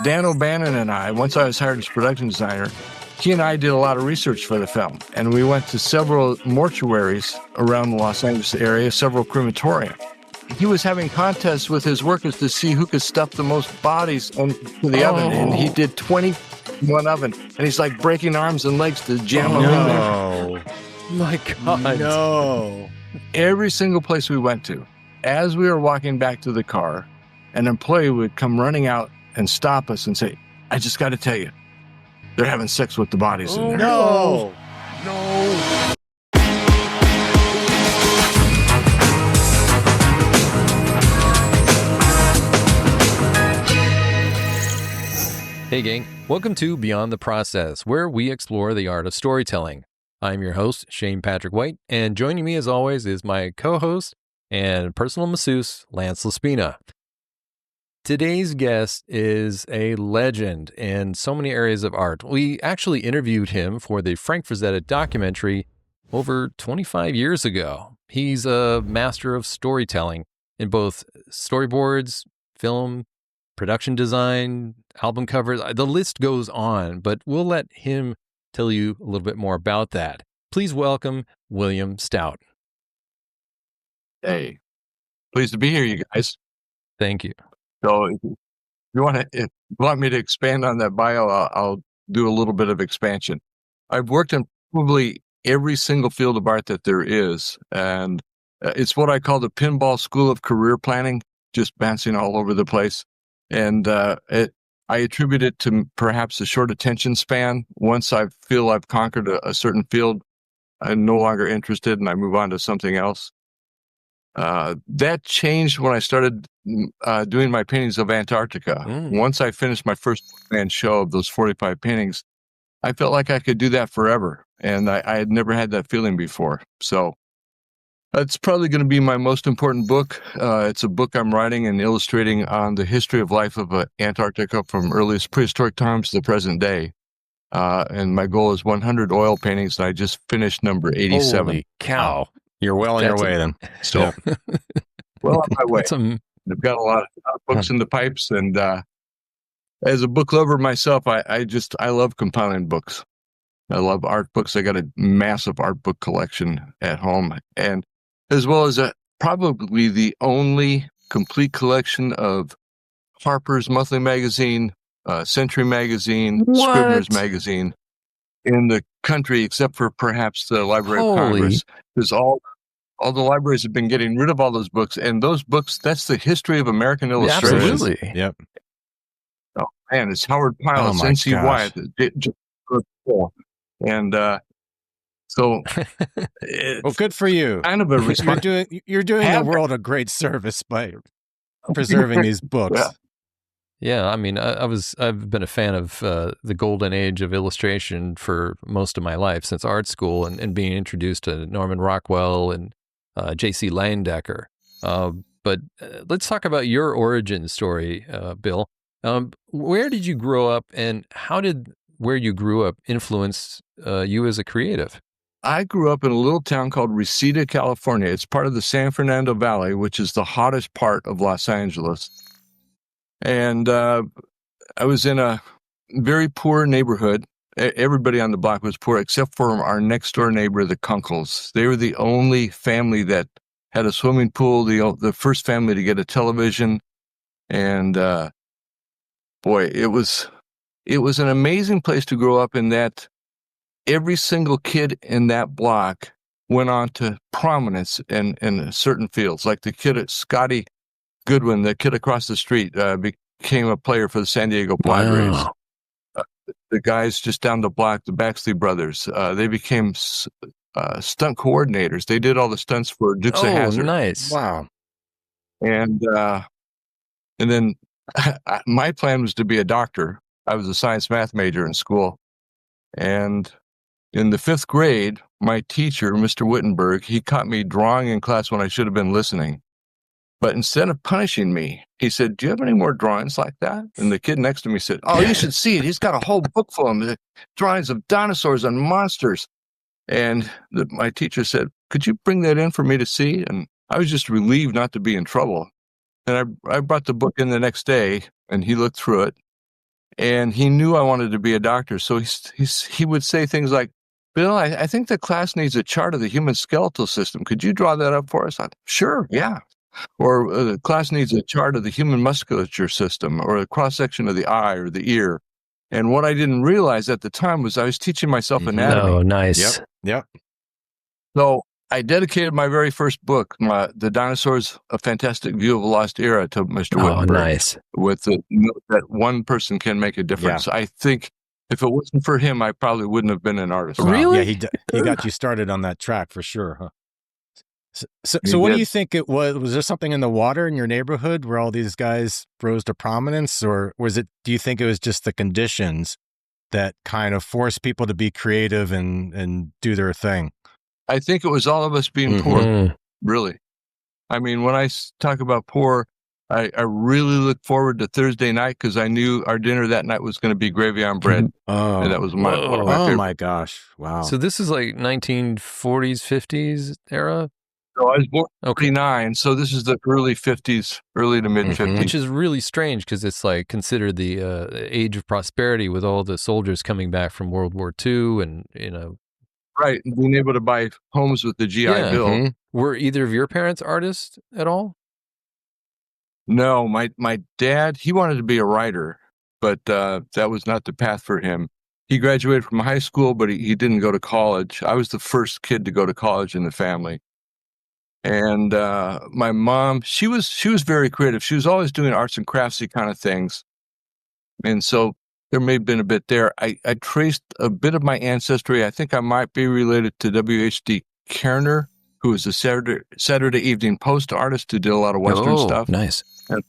Dan O'Bannon and I, once I was hired as production designer, he and I did a lot of research for the film, and we went to several mortuaries around the Los Angeles area, several crematoriums. He was having contests with his workers to see who could stuff the most bodies into the oven, and he did 21 of them, and he's like breaking arms and legs to jam them in there. My God. No. Every single place we went to, as we were walking back to the car, an employee would come running out and stop us and say, "I just got to tell you, they're having sex with the bodies in there." No. Hey gang, welcome to Beyond the Process, where we explore the art of storytelling. I'm your host, Shane Patrick White, and joining me as always is my co-host and personal masseuse, Lance Laspina. Today's guest is a legend in so many areas of art. We actually interviewed him for the Frank Frazetta documentary over 25 years ago. He's a master of storytelling in both storyboards, film, production design, album covers. The list goes on, but we'll let him tell you a little bit more about that. Please welcome William Stout. Hey, pleased to be here, you guys. Thank you. So if you want me to expand on that bio, I'll do a little bit of expansion. I've worked in probably every single field of art that there is, and it's what I call the pinball school of career planning, just bouncing all over the place. And I attribute it to perhaps a short attention span. Once I feel I've conquered a certain field, I'm no longer interested and I move on to something else. That changed when I started doing my paintings of Antarctica. Once I finished my first one-man show of those 45 paintings, I felt like I could do that forever. And I had never had that feeling before. So it's probably going to be my most important book. It's a book I'm writing and illustrating on the history of life of Antarctica from earliest prehistoric times to the present day. And my goal is 100 oil paintings, and I just finished number 87. Holy cow. You're well on your way then. So, well on my way. I've got a lot of books in the pipes, and as a book lover myself, I love compiling books. I love art books. I got a massive art book collection at home, and as well as probably the only complete collection of Harper's Monthly Magazine, Century Magazine, Scribner's Magazine in the country, except for perhaps the Library of Congress. Because all the libraries have been getting rid of all those books, and those books, that's the history of American illustration. Absolutely. Yep. Oh, man, it's Howard Pyle, N.C. Wyatt. And so, well, good for you. Kind of a you're doing the world a great service by preserving these books. Yeah, I mean, I've been a fan of the golden age of illustration for most of my life, since art school and being introduced to Norman Rockwell and J.C. Leyendecker. But let's talk about your origin story, Bill. Where did you grow up, and how did where you grew up influence you as a creative? I grew up in a little town called Reseda, California. It's part of the San Fernando Valley, which is the hottest part of Los Angeles. And I was in a very poor neighborhood. Everybody on the block was poor, except for our next door neighbor, the Kunkles. They were the only family that had a swimming pool, the first family to get a television. And boy, it was an amazing place to grow up, in that every single kid in that block went on to prominence in certain fields. Like the kid at Scotty Goodwin, the kid across the street, became a player for the San Diego Padres. Wow. The guys just down the block, the Baxley brothers, they became stunt coordinators. They did all the stunts for Dukes of Hazzard. Nice. Wow. And then my plan was to be a doctor. I was a science math major in school. And in the 5th grade, my teacher, Mr. Wittenberg, he caught me drawing in class when I should have been listening. But instead of punishing me, he said, "Do you have any more drawings like that?" And the kid next to me said, "Oh, you should see it. He's got a whole book full of them, drawings of dinosaurs and monsters." And my teacher said, "Could you bring that in for me to see?" And I was just relieved not to be in trouble. And I brought the book in the next day, and he looked through it. and he knew I wanted to be a doctor. So he would say things like, Bill, I think the class needs a chart of the human skeletal system. Could you draw that up for us? Sure, yeah. Or the class needs a chart of the human musculature system, or a cross-section of the eye or the ear. And what I didn't realize at the time was I was teaching myself anatomy. Oh, nice. Yep. So I dedicated my very first book, The Dinosaurs, A Fantastic View of a Lost Era, to Mr. Wittenberg. Nice. With the note that one person can make a difference. I think if it wasn't for him, I probably wouldn't have been an artist. Wow. Really? Yeah, he got you started on that track for sure, huh? So what do you think it was? Was there something in the water in your neighborhood where all these guys rose to prominence, or do you think it was just the conditions that kind of forced people to be creative and do their thing? I think it was all of us being poor, really. I mean, when I talk about poor, I really look forward to Thursday night because I knew our dinner that night was going to be gravy on bread. And that was one of my favorite. Oh my gosh. Wow. So this is like 1940s, 50s era? So I was born in 1939, so this is the early 50s, early to mid 50s. Which is really strange because it's like considered the age of prosperity with all the soldiers coming back from World War II and, Right, being able to buy homes with the GI Bill. Were either of your parents artists at all? No, my dad, he wanted to be a writer, but that was not the path for him. He graduated from high school, but he didn't go to college. I was the first kid to go to college in the family. And my mom, she was very creative. She was always doing arts and craftsy kind of things. And so there may have been a bit there. I traced a bit of my ancestry. I think I might be related to W.H.D. Kerner, who was a Saturday Evening Post artist who did a lot of Western stuff. Nice. And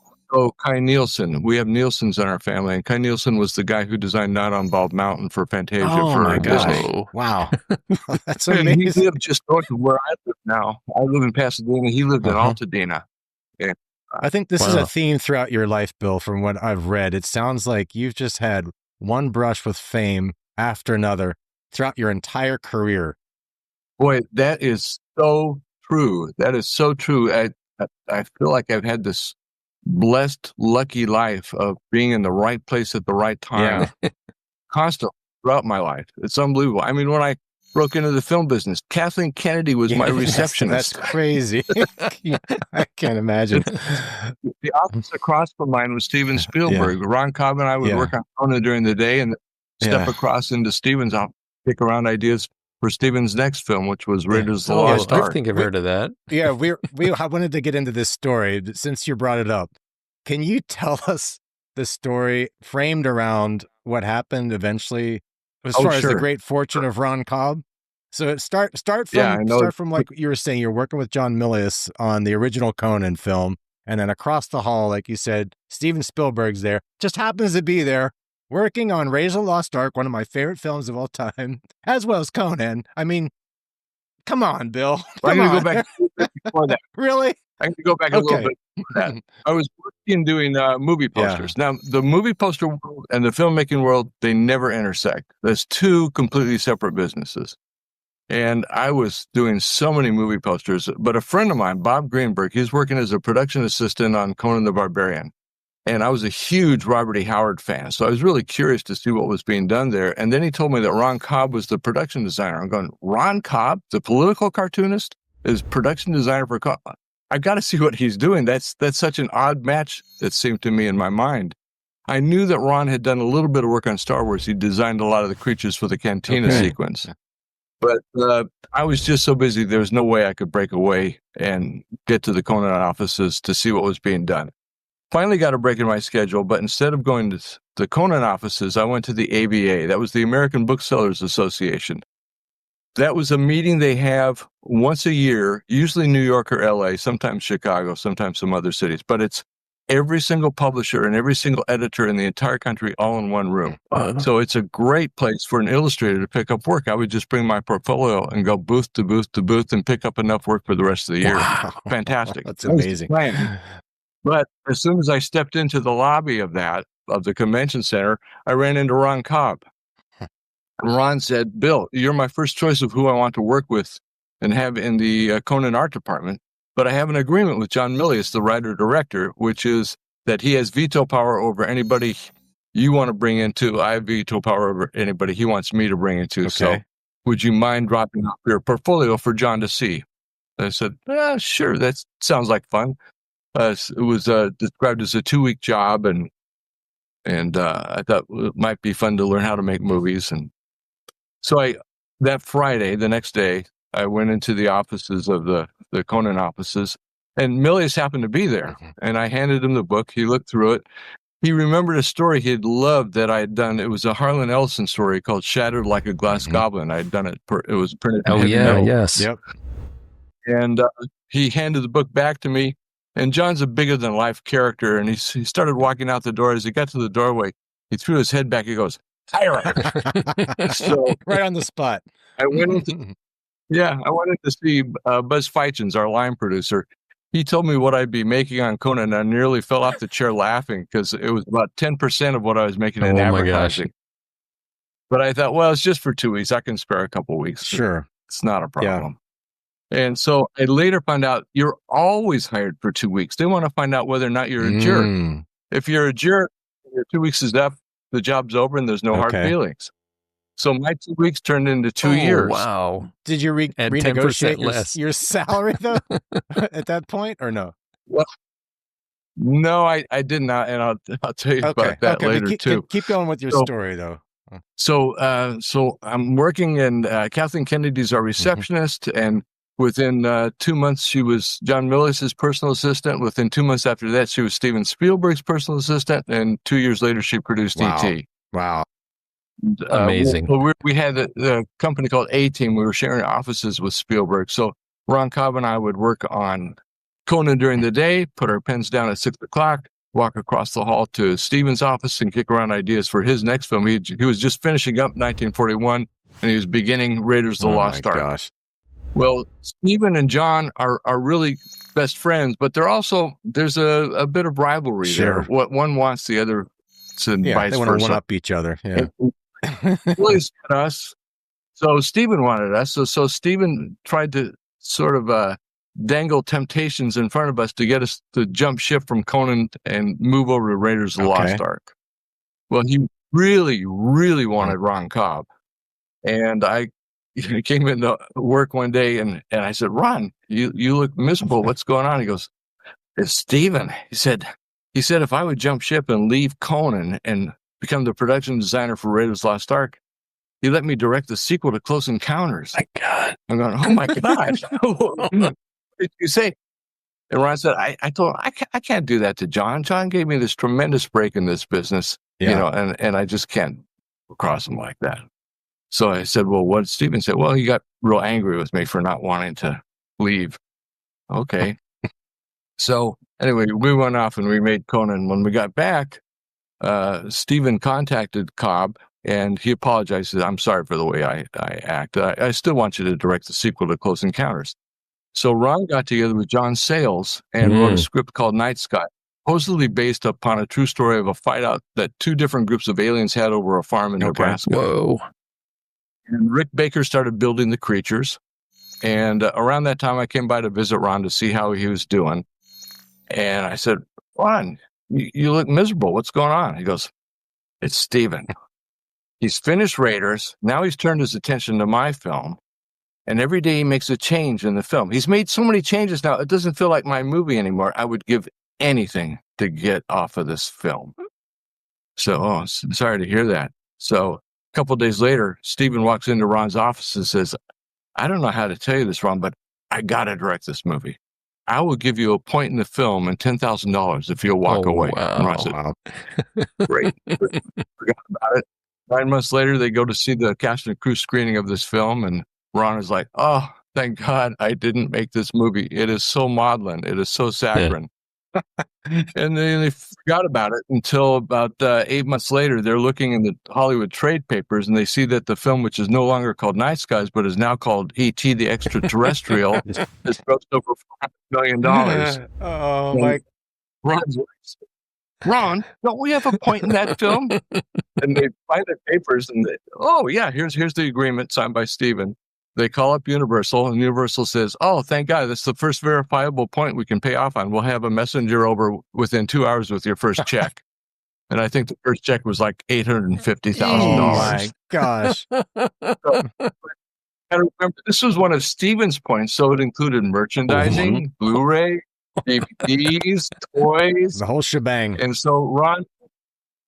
Kai Nielsen. We have Nielsens in our family. And Kai Nielsen was the guy who designed Not on Bald Mountain for Fantasia for Disney. Wow. That's And amazing. he lived just north of where I live now. I live in Pasadena. He lived in Altadena. Yeah. I think this is a theme throughout your life, Bill, from what I've read. It sounds like you've just had one brush with fame after another throughout your entire career. Boy, that is so true. That is so true. I feel like I've had this blessed, lucky life of being in the right place at the right time constantly throughout my life. It's unbelievable. I mean, when I broke into the film business, Kathleen Kennedy was my receptionist. That's crazy. I can't imagine. The office across from mine was Steven Spielberg. Ron Cobb and I would work on Conan during the day and step across into Steven's office, pick around ideas for Steven's next film, which was Raiders of the Lost Ark. I think I've heard of that. Yeah, I wanted to get into this story since you brought it up. Can you tell us the story framed around what happened eventually, as far as the great fortune of Ron Cobb? So start from like you were saying, you're working with John Milius on the original Conan film, and then across the hall, like you said, Steven Spielberg's there, just happens to be there, working on Raiders of the Lost Ark, one of my favorite films of all time, as well as Conan. I mean, come on, Bill. I'm going to go back a little bit before that. Really? I'm going to go back a little bit before that. I was working doing movie posters. Now, the movie poster world and the filmmaking world, they never intersect. There's two completely separate businesses. And I was doing so many movie posters, but a friend of mine, Bob Greenberg, he's working as a production assistant on Conan the Barbarian. And I was a huge Robert E. Howard fan, so I was really curious to see what was being done there. And then he told me that Ron Cobb was the production designer. I'm going, Ron Cobb, the political cartoonist, is production designer for Cobb. I've got to see what he's doing. That's such an odd match, it seemed to me in my mind. I knew that Ron had done a little bit of work on Star Wars. He designed a lot of the creatures for the Cantina sequence. But I was just so busy, there was no way I could break away and get to the Conan offices to see what was being done. Finally got a break in my schedule, but instead of going to the Conan offices, I went to the ABA. That was the American Booksellers Association. That was a meeting they have once a year, usually New York or LA, sometimes Chicago, sometimes some other cities. But it's every single publisher and every single editor in the entire country all in one room. So it's a great place for an illustrator to pick up work. I would just bring my portfolio and go booth to booth to booth and pick up enough work for the rest of the year. Wow. Fantastic. That's amazing. But as soon as I stepped into the lobby of the convention center, I ran into Ron Cobb. And Ron said, Bill, you're my first choice of who I want to work with and have in the Conan art department. But I have an agreement with John Milius, the writer-director, which is that he has veto power over anybody you want to bring in too. I have veto power over anybody he wants me to bring in too. Okay. So would you mind dropping off your portfolio for John to see? I said, sure, that sounds like fun. It was described as a 2-week job, and I thought it might be fun to learn how to make movies. And so that Friday, the next day, I went into the offices of the Conan offices, and Milius happened to be there. And I handed him the book. He looked through it. He remembered a story he had loved that I had done. It was a Harlan Ellison story called Shattered Like a Glass Goblin. I had done it. It was printed in heavy metal. Yes. Yep. And he handed the book back to me. And John's a bigger-than-life character. And he started walking out the door. As he got to the doorway, he threw his head back. He goes, hire him. So right on the spot. I went in to see Buzz Feichens, our line producer. He told me what I'd be making on Conan. I nearly fell off the chair laughing because it was about 10% of what I was making in advertising. But I thought, well, it's just for 2 weeks. I can spare a couple weeks. Sure. It's not a problem. Yeah. And so I later found out you're always hired for 2 weeks. They want to find out whether or not you're a jerk. If you're a jerk, your 2 weeks is up, the job's over, and there's no hard feelings. So my 2 weeks turned into 2 years. Wow. Did you renegotiate your salary, though, at that point, or no? Well, no, I did not, and I'll tell you about that later, too. Keep going with your story, though. So I'm working, and Kathleen Kennedy's our receptionist, and within 2 months, she was John Milius's personal assistant. Within 2 months after that, she was Steven Spielberg's personal assistant, and 2 years later, she produced E.T. Wow. Amazing. We had a company called A-Team. We were sharing offices with Spielberg. So Ron Cobb and I would work on Conan during the day, put our pens down at 6 o'clock, walk across the hall to Steven's office and kick around ideas for his next film. He was just finishing up 1941, and he was beginning Raiders of the Lost Ark. Gosh. Well, Steven and John are really best friends, but there's a bit of rivalry there. What one wants, the other to vice they want versa. to one-up each other. Yeah. Willis had us, so Steven wanted us. So Steven tried to sort of dangle temptations in front of us to get us to jump ship from Conan and move over to Raiders of the Lost Ark. Well, he really, really wanted Ron Cobb, and I came into work one day and I said, Ron, you look miserable. What's going on? He goes, it's Steven. He said if I would jump ship and leave Conan and become the production designer for Raiders of the Lost Ark, he let me direct the sequel to Close Encounters. My God. I'm going, oh my God. What did you say? And Ron said, I told him, I can't do that to John. John gave me this tremendous break in this business, and I just can't cross him like that. So I said, well, what did Steven say? Well, he got real angry with me for not wanting to leave. Okay. So anyway, we went off and we made Conan. When we got back, Steven contacted Cobb and he apologized. He said, I'm sorry for the way I act. I still want you to direct the sequel to Close Encounters. So Ron got together with John Sayles and wrote a script called Night Sky, supposedly based upon a true story of a fight out that two different groups of aliens had over a farm in Nebraska. Whoa. And Rick Baker started building the creatures. And around that time, I came by to visit Ron to see how he was doing. And I said, Ron, you look miserable. What's going on? He goes, it's Steven. He's finished Raiders. Now he's turned his attention to my film. And every day he makes a change in the film. He's made so many changes now, it doesn't feel like my movie anymore. I would give anything to get off of this film. So, sorry to hear that. So a couple of days later, Steven walks into Ron's office and says, I don't know how to tell you this, Ron, but I got to direct this movie. I will give you a point in the film and $10,000 if you'll walk away. Wow. And Ron said, great. Forgot about it. 9 months later, they go to see the cast and crew screening of this film, and Ron is like, oh, thank God I didn't make this movie. It is so maudlin. It is so saccharine. And then they forgot about it until about 8 months later. They're looking in the Hollywood trade papers, and they see that the film, which is no longer called Night Skies, but is now called E.T. the Extraterrestrial, has grossed over $400 million. Oh, my. Ron, don't we have a point in that film? And they find the papers, and here's the agreement signed by Steven. They call up Universal, and Universal says, oh, thank God, that's the first verifiable point we can pay off on. We'll have a messenger over within 2 hours with your first check. And I think the first check was like $850,000. Oh my gosh. And remember, this was one of Steven's points, so it included merchandising, Blu-ray, DVDs, toys, the whole shebang. And so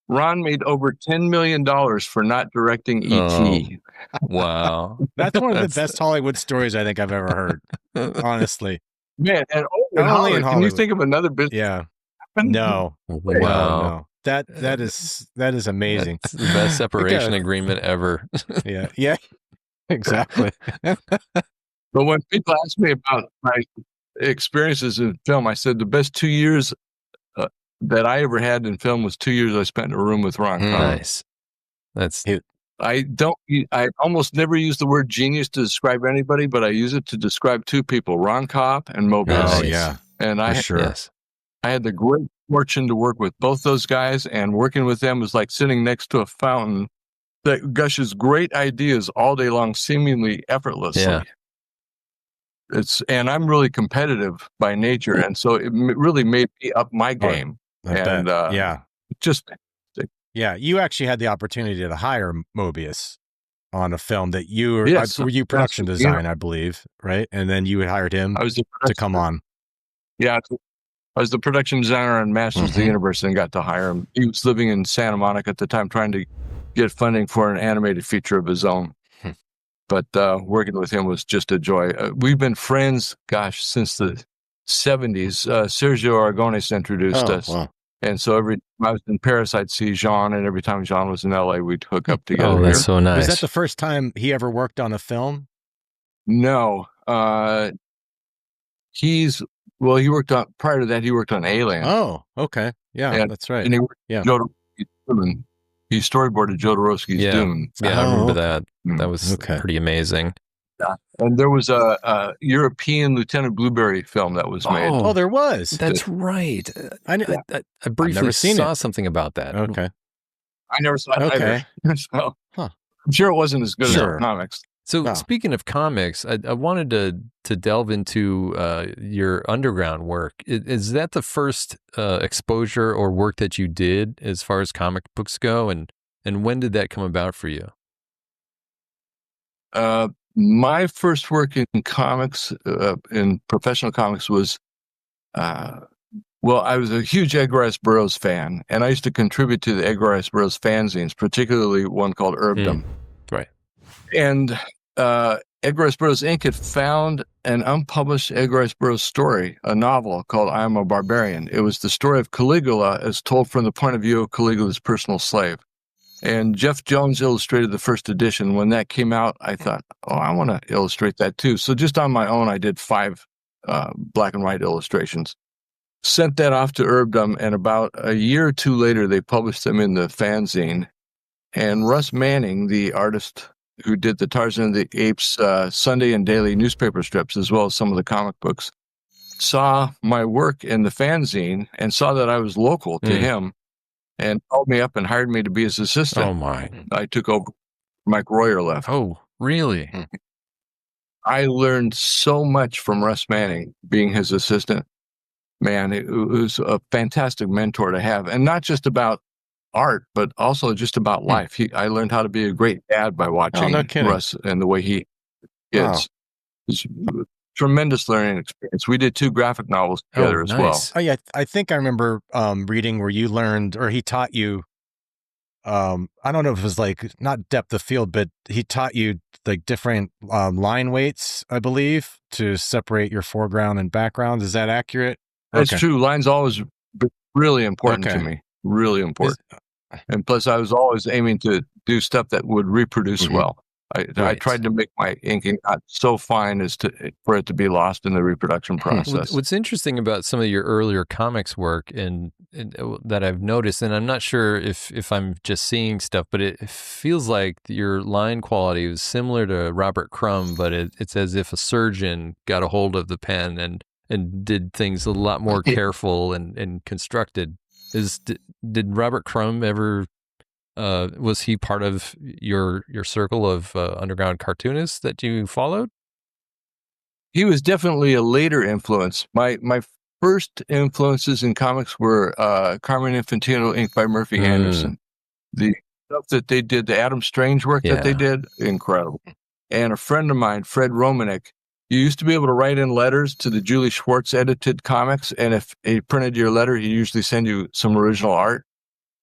Ron made over $10 million for not directing E.T. Wow. That's one of the best Hollywood stories I think I've ever heard. Honestly. Man, and only in can Hollywood. you think of another business? Yeah. No. Wow. No. That is amazing. That's the best separation agreement ever. Yeah. Yeah. Exactly. But when people ask me about my experiences in film, I said the best 2 years that I ever had in film was 2 years I spent in a room with Ron. Nice. That's it. I almost never use the word genius to describe anybody, but I use it to describe two people, Ron Kopp and Mobius. Oh, yeah. And I had the great fortune to work with both those guys, and working with them was like sitting next to a fountain that gushes great ideas all day long, seemingly effortlessly. Yeah. And I'm really competitive by nature, and so it really made me up my game. Just fantastic. Yeah, you actually had the opportunity to hire Mobius on a film that you were, were you production design, I believe, right? And then you hired him to come on. Yeah, I was the production designer on Masters of the Universe and got to hire him. He was living in Santa Monica at the time, trying to get funding for an animated feature of his own. But working with him was just a joy. We've been friends, since the 70s. Sergio Aragones introduced us. Wow. And so every time I was in Paris, I'd see Jean, and every time Jean was in LA, we'd hook up together. Oh, that's so nice. Was that the first time he ever worked on a film? No. He worked on, prior to that, he worked on Alien. Oh, okay. Yeah, that's right. And he worked Jodorowsky's he storyboarded Jodorowsky's Dune. Yeah, I remember that. That was pretty amazing. Yeah. And there was a European Lieutenant Blueberry film that was made. Oh, there was. That's right. I briefly never saw something about that. Okay. I never saw it either. So, I'm sure it wasn't as good as the comics. So speaking of comics, I wanted to delve into your underground work. Is that the first exposure or work that you did as far as comic books go? And when did that come about for you? My first work in comics, in professional comics, was, I was a huge Edgar Rice Burroughs fan, and I used to contribute to the Edgar Rice Burroughs fanzines, particularly one called Herbdom. Right. And Edgar Rice Burroughs Inc. had found an unpublished Edgar Rice Burroughs story, a novel called I Am a Barbarian. It was the story of Caligula as told from the point of view of Caligula's personal slave. And Jeff Jones illustrated the first edition. When that came out, I thought, I want to illustrate that too. So just on my own, I did 5 black and white illustrations. Sent that off to Herbdom, and about a year or 2 later, they published them in the fanzine. And Russ Manning, the artist who did the Tarzan and the Apes Sunday and daily newspaper strips, as well as some of the comic books, saw my work in the fanzine and saw that I was local to him, and called me up and hired me to be his assistant. Oh, my. I took over. Mike Royer left. Oh, really? I learned so much from Russ Manning being his assistant. Man, it was a fantastic mentor to have. And not just about art, but also just about life. I learned how to be a great dad by watching Russ and the way he is. It's a tremendous learning experience. We did 2 graphic novels together as well. Oh, yeah. I think I remember reading where you learned, or he taught you, I don't know if it was like, not depth of field, but he taught you like different line weights, I believe, to separate your foreground and background. Is that accurate? That's true. Line's always been really important to me. Really important. And plus, I was always aiming to do stuff that would reproduce well. I tried to make my inking not so fine as for it to be lost in the reproduction process. What's interesting about some of your earlier comics work and that I've noticed, and I'm not sure if I'm just seeing stuff, but it feels like your line quality was similar to Robert Crumb, but it's as if a surgeon got a hold of the pen and did things a lot more careful and constructed. Did Robert Crumb ever? Was he part of your circle of underground cartoonists that you followed? He was definitely a later influence. My first influences in comics were Carmen Infantino, inked by Murphy Anderson. The stuff that they did, the Adam Strange work that they did, incredible. And a friend of mine, Fred Romanek, you used to be able to write in letters to the Julie Schwartz edited comics, and if he printed your letter, he'd usually send you some original art.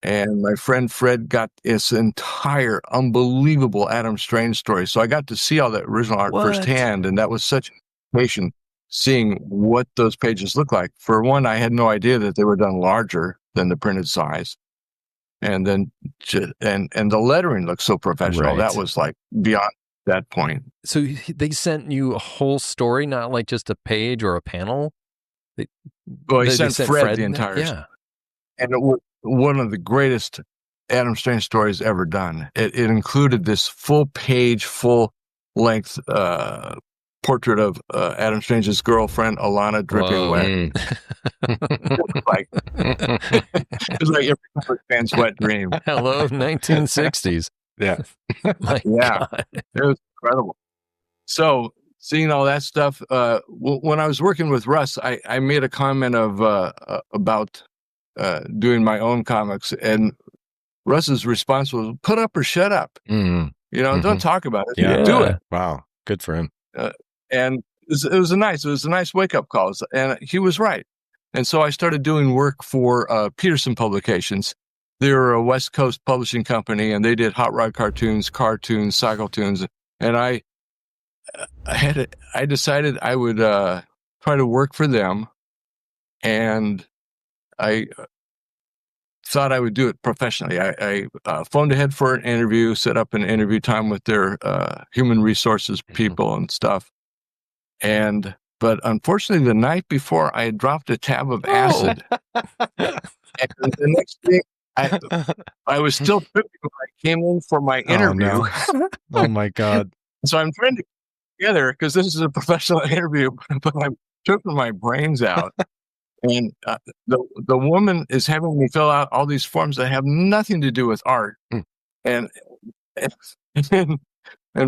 And my friend Fred got this entire unbelievable Adam Strange story. So I got to see all that original art firsthand, and that was such an inspiration, seeing what those pages look like. For one, I had no idea that they were done larger than the printed size. And then, and the lettering looked so professional. Right. That was like beyond that point. So they sent you a whole story, not like just a page or a panel? He sent Fred the entire story. And it was one of the greatest Adam Strange stories ever done. It included this full page, full length portrait of Adam Strange's girlfriend, Alana, dripping wet. It was like every comic fan's wet dream. Hello, 1960s. Yeah. God. It was incredible. So seeing all that stuff, when I was working with Russ, I made a comment of about doing my own comics, and Russ's response was, "Put up or shut up." You know, don't talk about it. Yeah. Do it. Wow, good for him. And it was a nice wake up call, and he was right. And so I started doing work for Peterson Publications. They were a West Coast publishing company, and they did hot rod cartoons, cycle tunes, and I decided I would try to work for them, and I thought I would do it professionally. I phoned ahead for an interview, set up an interview time with their human resources people and stuff. But unfortunately, the night before, I had dropped a tab of acid. And the next day, I was still tripping when I came in for my interview. Oh, no. Oh my God. So I'm trying to get together because this is a professional interview, but I'm tripping my brains out. And the woman is having me fill out all these forms that have nothing to do with art. And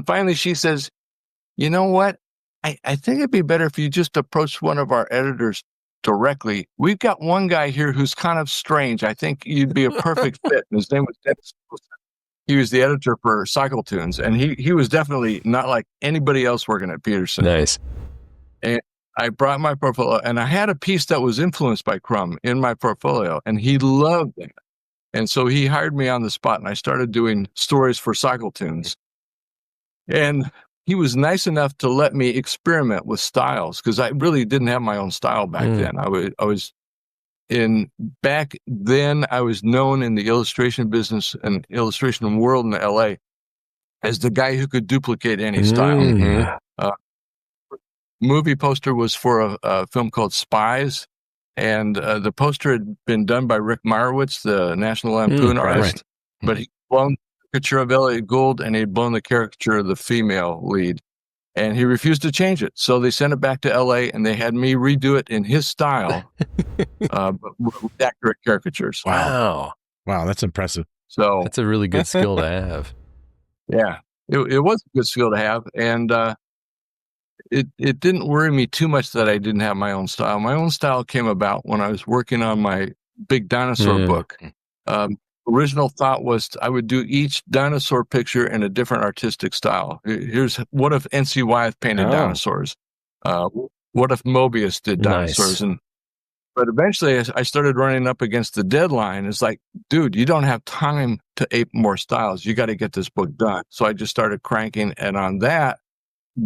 finally she says, "You know what? I think it'd be better if you just approach one of our editors directly. We've got one guy here who's kind of strange. I think you'd be a perfect fit." And his name was Dennis. He was the editor for Cycle Tunes, and he was definitely not like anybody else working at Peterson. Nice. And I brought my portfolio, and I had a piece that was influenced by Crumb in my portfolio, and he loved it. And so he hired me on the spot, and I started doing stories for Cycle Tunes. And he was nice enough to let me experiment with styles, because I really didn't have my own style back then. Back then I was known in the illustration business and illustration world in LA as the guy who could duplicate any style. Movie poster was for a film called Spies, and the poster had been done by Rick Meyerowitz, the National Lampoon artist, but he'd blown the caricature of Elliot Gould, and he'd blown the caricature of the female lead, and he refused to change it. So they sent it back to LA, and they had me redo it in his style, but with accurate caricatures. Wow, that's impressive. So that's a really good skill to have. Yeah, it was a good skill to have, and it didn't worry me too much that I didn't have my own style. My own style came about when I was working on my big dinosaur book. Original thought was I would do each dinosaur picture in a different artistic style. Here's what if N.C. Wyeth painted dinosaurs? What if Mobius did dinosaurs? Nice. But eventually I started running up against the deadline. It's like, dude, you don't have time to ape more styles. You got to get this book done. So I just started cranking, and on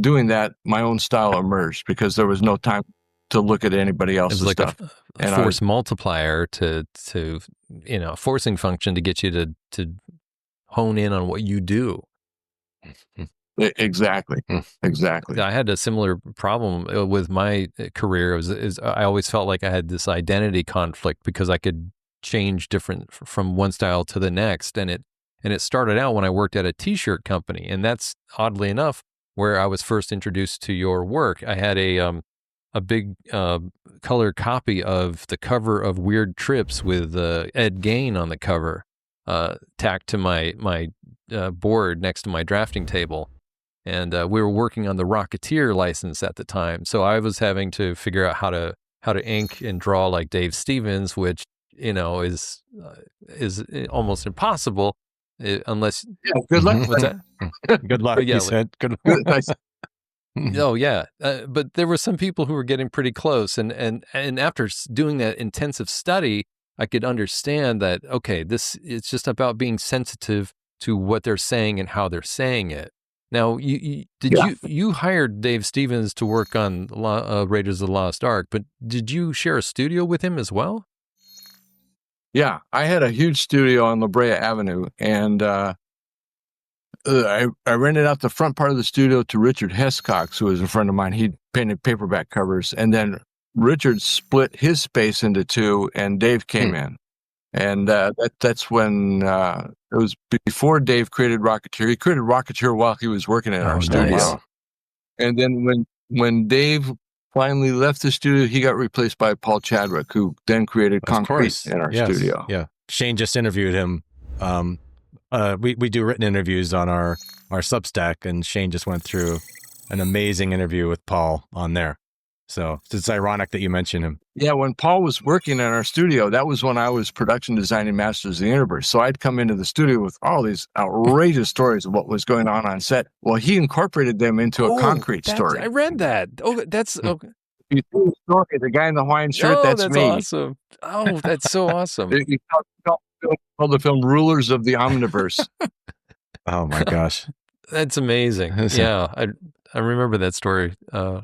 doing that, my own style emerged because there was no time to look at anybody else's stuff. A force multiplier to forcing function to get you to hone in on what you do. Exactly. I had a similar problem with my career. I always felt like I had this identity conflict because I could change different from one style to the next, and it started out when I worked at a t-shirt company, and that's oddly enough where I was first introduced to your work. I had a big color copy of the cover of Weird Trips with Ed Gain on the cover, tacked to my board next to my drafting table. And we were working on the Rocketeer license at the time. So I was having to figure out how to how to ink and draw like Dave Stevens, which is almost impossible unless. Good luck. What's that? Good luck. Yeah, he said. Good luck. Oh yeah, but there were some people who were getting pretty close, and after doing that intensive study, I could understand that it's just about being sensitive to what they're saying and how they're saying it. Now, you hired Dave Stevens to work on Raiders of the Lost Ark, but did you share a studio with him as well? Yeah, I had a huge studio on La Brea Avenue, and I rented out the front part of the studio to Richard Hescox, who was a friend of mine. He painted paperback covers, and then Richard split his space into two, and Dave came in. And that's when it was before Dave created Rocketeer. He created Rocketeer while he was working in our studio. Nice. And then when Dave finally left the studio, he got replaced by Paul Chadwick, who then created Concrete in our studio. Yeah, Shane just interviewed him. We do written interviews on our Substack, and Shane just went through an amazing interview with Paul on there. So it's ironic that you mentioned him. Yeah, when Paul was working in our studio, that was when I was production designing Masters of the Universe. So I'd come into the studio with all these outrageous stories of what was going on set. Well, he incorporated them into a Concrete story. I read that. Oh, that's okay. You see the story, the guy in the Hawaiian shirt, that's me. Awesome. Oh, that's so awesome. He called the film Rulers of the Omniverse. Oh my gosh. That's amazing. Yeah, I remember that story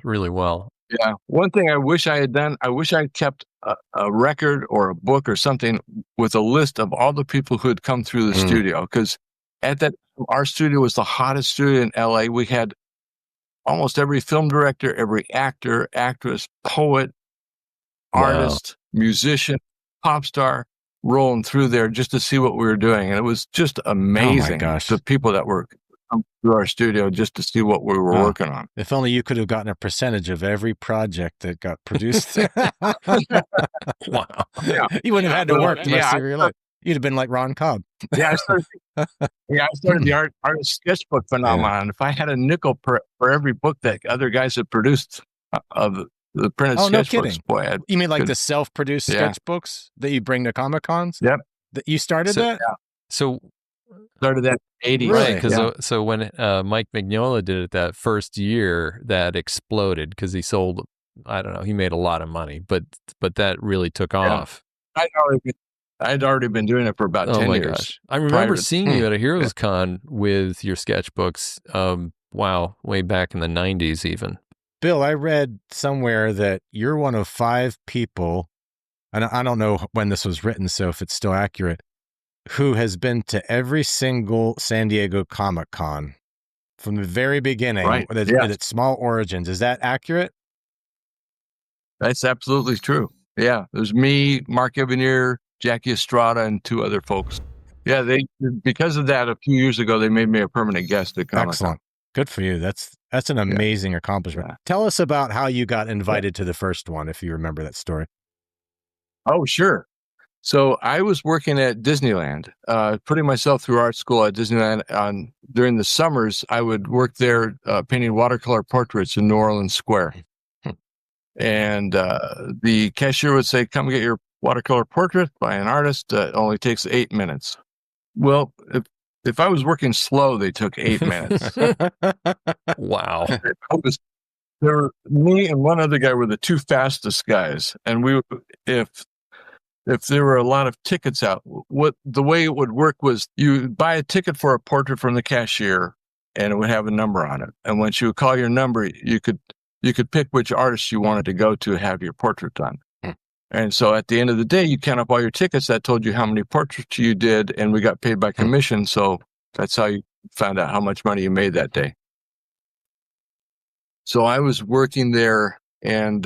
really well. Yeah. One thing I wish I had done, I wish I kept a record or a book or something with a list of all the people who had come through the studio. Because at that, our studio was the hottest studio in LA. We had almost every film director, every actor, actress, poet, artist, musician, pop star rolling through there just to see what we were doing. And it was just amazing. Oh my gosh. The people that were come through our studio just to see what we were working on. If only you could have gotten a percentage of every project that got produced. Wow. Yeah. You wouldn't have had to work the rest of your life. You'd have been like Ron Cobb. I started the artist sketchbook phenomenon. If I had a nickel for every book that other guys had produced of the printed sketchbooks, no kidding. Boy, you mean like the self-produced sketchbooks that you bring to Comic-Cons? Yep. That you started that? Yeah. So started that in the 80s. Right, because so when Mike Mignola did it that first year, that exploded because he sold, I don't know, he made a lot of money, but that really took off. I'd already been doing it for about 10 years. Gosh. I remember seeing you at a Heroes Con with your sketchbooks, way back in the 90s even. Bill, I read somewhere that you're one of 5 people, and I don't know when this was written, so if it's still accurate, who has been to every single San Diego Comic-Con from the very beginning, right. With its small origins. Is that accurate? That's absolutely true. Yeah, there's me, Mark Evanier, Jackie Estrada, and 2 other folks. Yeah, because of that, a few years ago, they made me a permanent guest at Comic-Con. Excellent. Good for you. That's an amazing accomplishment. Yeah. Tell us about how you got invited to the first one, if you remember that story. Oh, sure. So I was working at Disneyland, putting myself through art school at Disneyland. During the summers, I would work there painting watercolor portraits in New Orleans Square. And the cashier would say, come get your watercolor portrait by an artist. It only takes 8 minutes. Well, if I was working slow, they took 8 minutes. Wow. Me and one other guy were the 2 fastest guys. And if there were a lot of tickets out, the way it would work was you buy a ticket for a portrait from the cashier, and it would have a number on it. And once you would call your number, you could pick which artist you wanted to go to have your portrait done. And so at the end of the day, you count up all your tickets. That told you how many portraits you did, and we got paid by commission. So that's how you found out how much money you made that day. So I was working there, and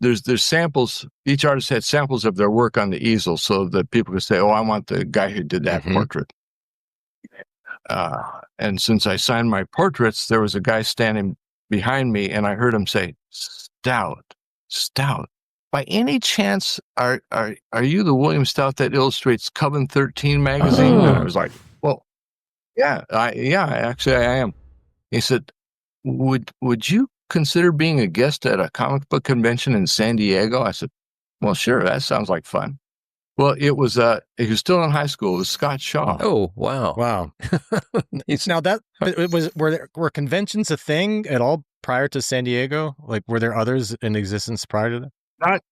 there's samples. Each artist had samples of their work on the easel so that people could say, oh, I want the guy who did that portrait. And since I signed my portraits, there was a guy standing behind me, and I heard him say, Stout. By any chance, are you the William Stout that illustrates Coven 13 magazine? And I was like, well, actually I am. He said, would you consider being a guest at a comic book convention in San Diego? I said, well, sure, that sounds like fun. Well, he was still in high school. It was Scott Shaw. Oh, wow. Wow. Now were conventions a thing at all prior to San Diego? Like, were there others in existence prior to that?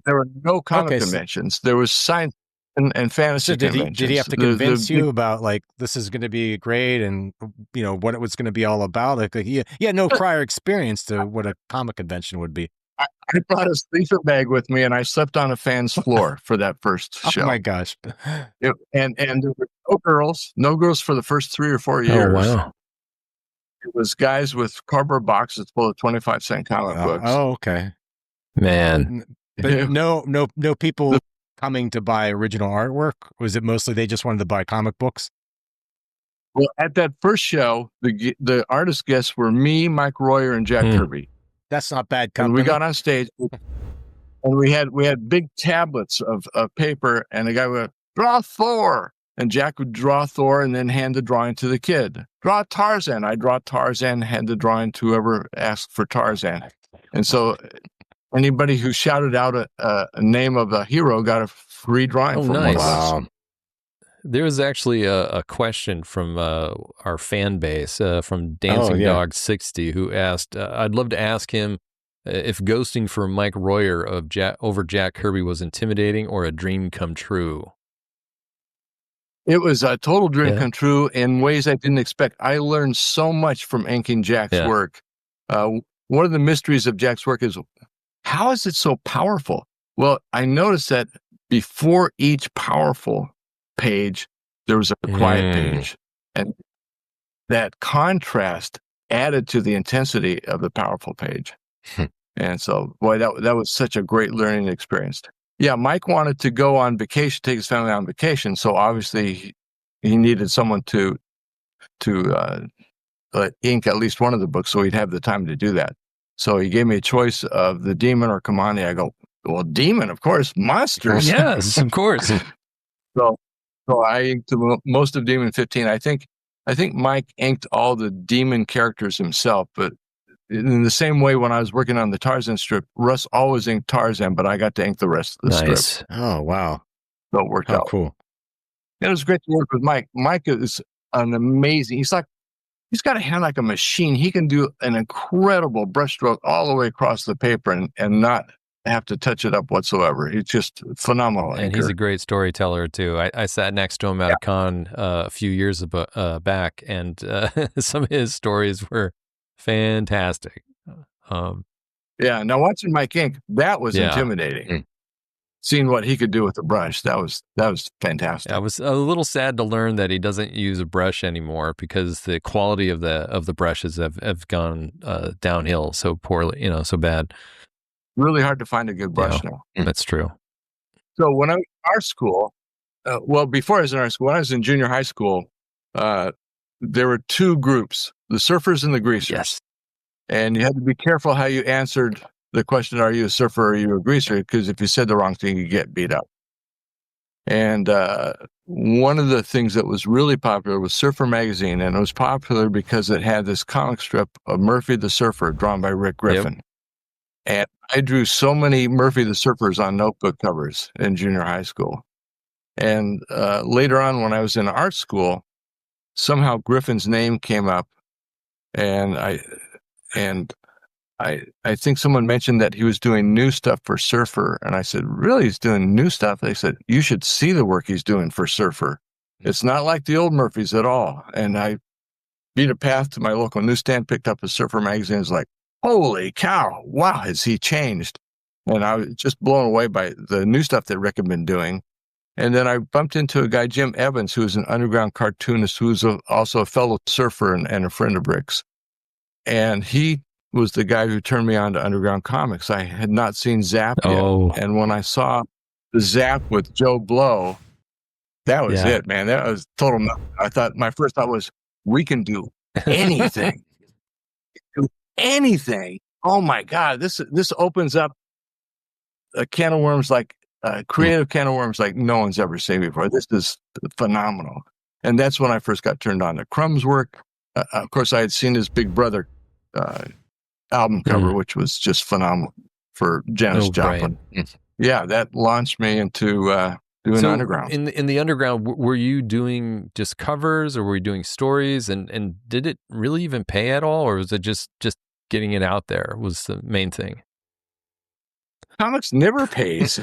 There were no comic conventions. There was science and fantasy conventions. Did he have to convince you about, like, this is going to be great and, what it was going to be all about? Like he had no prior experience to what a comic convention would be. I brought a sleeper bag with me, and I slept on a fan's floor for that first show. Oh my gosh! And there were no girls for the first 3 or 4 years. Oh, wow. It was guys with cardboard boxes full of 25-cent comic books. Oh, okay, man. But no people coming to buy original artwork. Was it mostly they just wanted to buy comic books? Well, at that first show, the artist guests were me, Mike Royer, and Jack Kirby. That's not bad company. And we got on stage, and we had big tablets of paper, and the guy would draw Thor, and Jack would draw Thor, and then hand the drawing to the kid. Draw Tarzan. I draw Tarzan, hand the drawing to whoever asked for Tarzan. And so anybody who shouted out a name of a hero got a free drawing from nice. one of us. Wow. There was actually a question from our fan base, from Dancing Dog 60, who asked, I'd love to ask him if ghosting for Mike Royer over Jack Kirby was intimidating or a dream come true. It was a total dream come true in ways I didn't expect. I learned so much from inking Jack's work. One of the mysteries of Jack's work is, how is it so powerful? Well, I noticed that before each powerful page, there was a quiet page, and that contrast added to the intensity of the powerful page. And so, boy, that was such a great learning experience. Yeah, Mike wanted to go on vacation, take his family on vacation, so obviously he needed someone to ink at least one of the books, so he'd have the time to do that. So he gave me a choice of the Demon or Kamani. I go, well, Demon, of course, monsters. Yes, of course. So I inked most of Demon 15. I think Mike inked all the Demon characters himself, but in the same way when I was working on the Tarzan strip, Russ always inked Tarzan, but I got to ink the rest of the strip. Oh, wow. So it worked out. Cool. It was great to work with Mike. Mike is an amazing, he's got a hand like a machine. He can do an incredible brushstroke all the way across the paper and not have to touch it up whatsoever. He's just phenomenal. And he's a great storyteller too. I sat next to him at a con a few years back, and some of his stories were fantastic. Now watching Mike ink, that was intimidating. Seeing what he could do with the brush, that was fantastic. I was a little sad to learn that he doesn't use a brush anymore because the quality of the brushes have gone downhill so poorly, so bad. Really hard to find a good brush now. That's true. So when I was in our school, before I was in our school, when I was in junior high school, there were two groups, the surfers and the greasers. Yes. And you had to be careful how you answered the question, are you a surfer or are you a greaser? Because if you said the wrong thing, you get beat up. And one of the things that was really popular was Surfer Magazine, and it was popular because it had this comic strip of Murphy the Surfer drawn by Rick Griffin. Yep. And I drew so many Murphy the Surfers on notebook covers in junior high school. And later on, when I was in art school, somehow Griffin's name came up, and I think someone mentioned that he was doing new stuff for Surfer, and I said, really, he's doing new stuff? They said, you should see the work he's doing for Surfer. It's not like the old Murphys at all. And I beat a path to my local newsstand, picked up a Surfer magazine, was like, holy cow, wow, has he changed? And I was just blown away by the new stuff that Rick had been doing. And then I bumped into a guy, Jim Evans, who was an underground cartoonist, who was also a fellow surfer and a friend of Rick's. And he was the guy who turned me on to underground comics. I had not seen Zap yet. And when I saw the Zap with Joe Blow, that was it, man. That was total. My first thought was, we can do anything. Anything. Oh my God, this opens up a can of worms, like a creative can of worms like no one's ever seen before. This is phenomenal. And that's when I first got turned on to Crumb's work. Of course, I had seen his big brother, album cover, which was just phenomenal for Janis Joplin. Yeah, that launched me into doing underground. In the underground, were you doing just covers, or were you doing stories? And did it really even pay at all, or was it just getting it out there was the main thing? Comics never pays.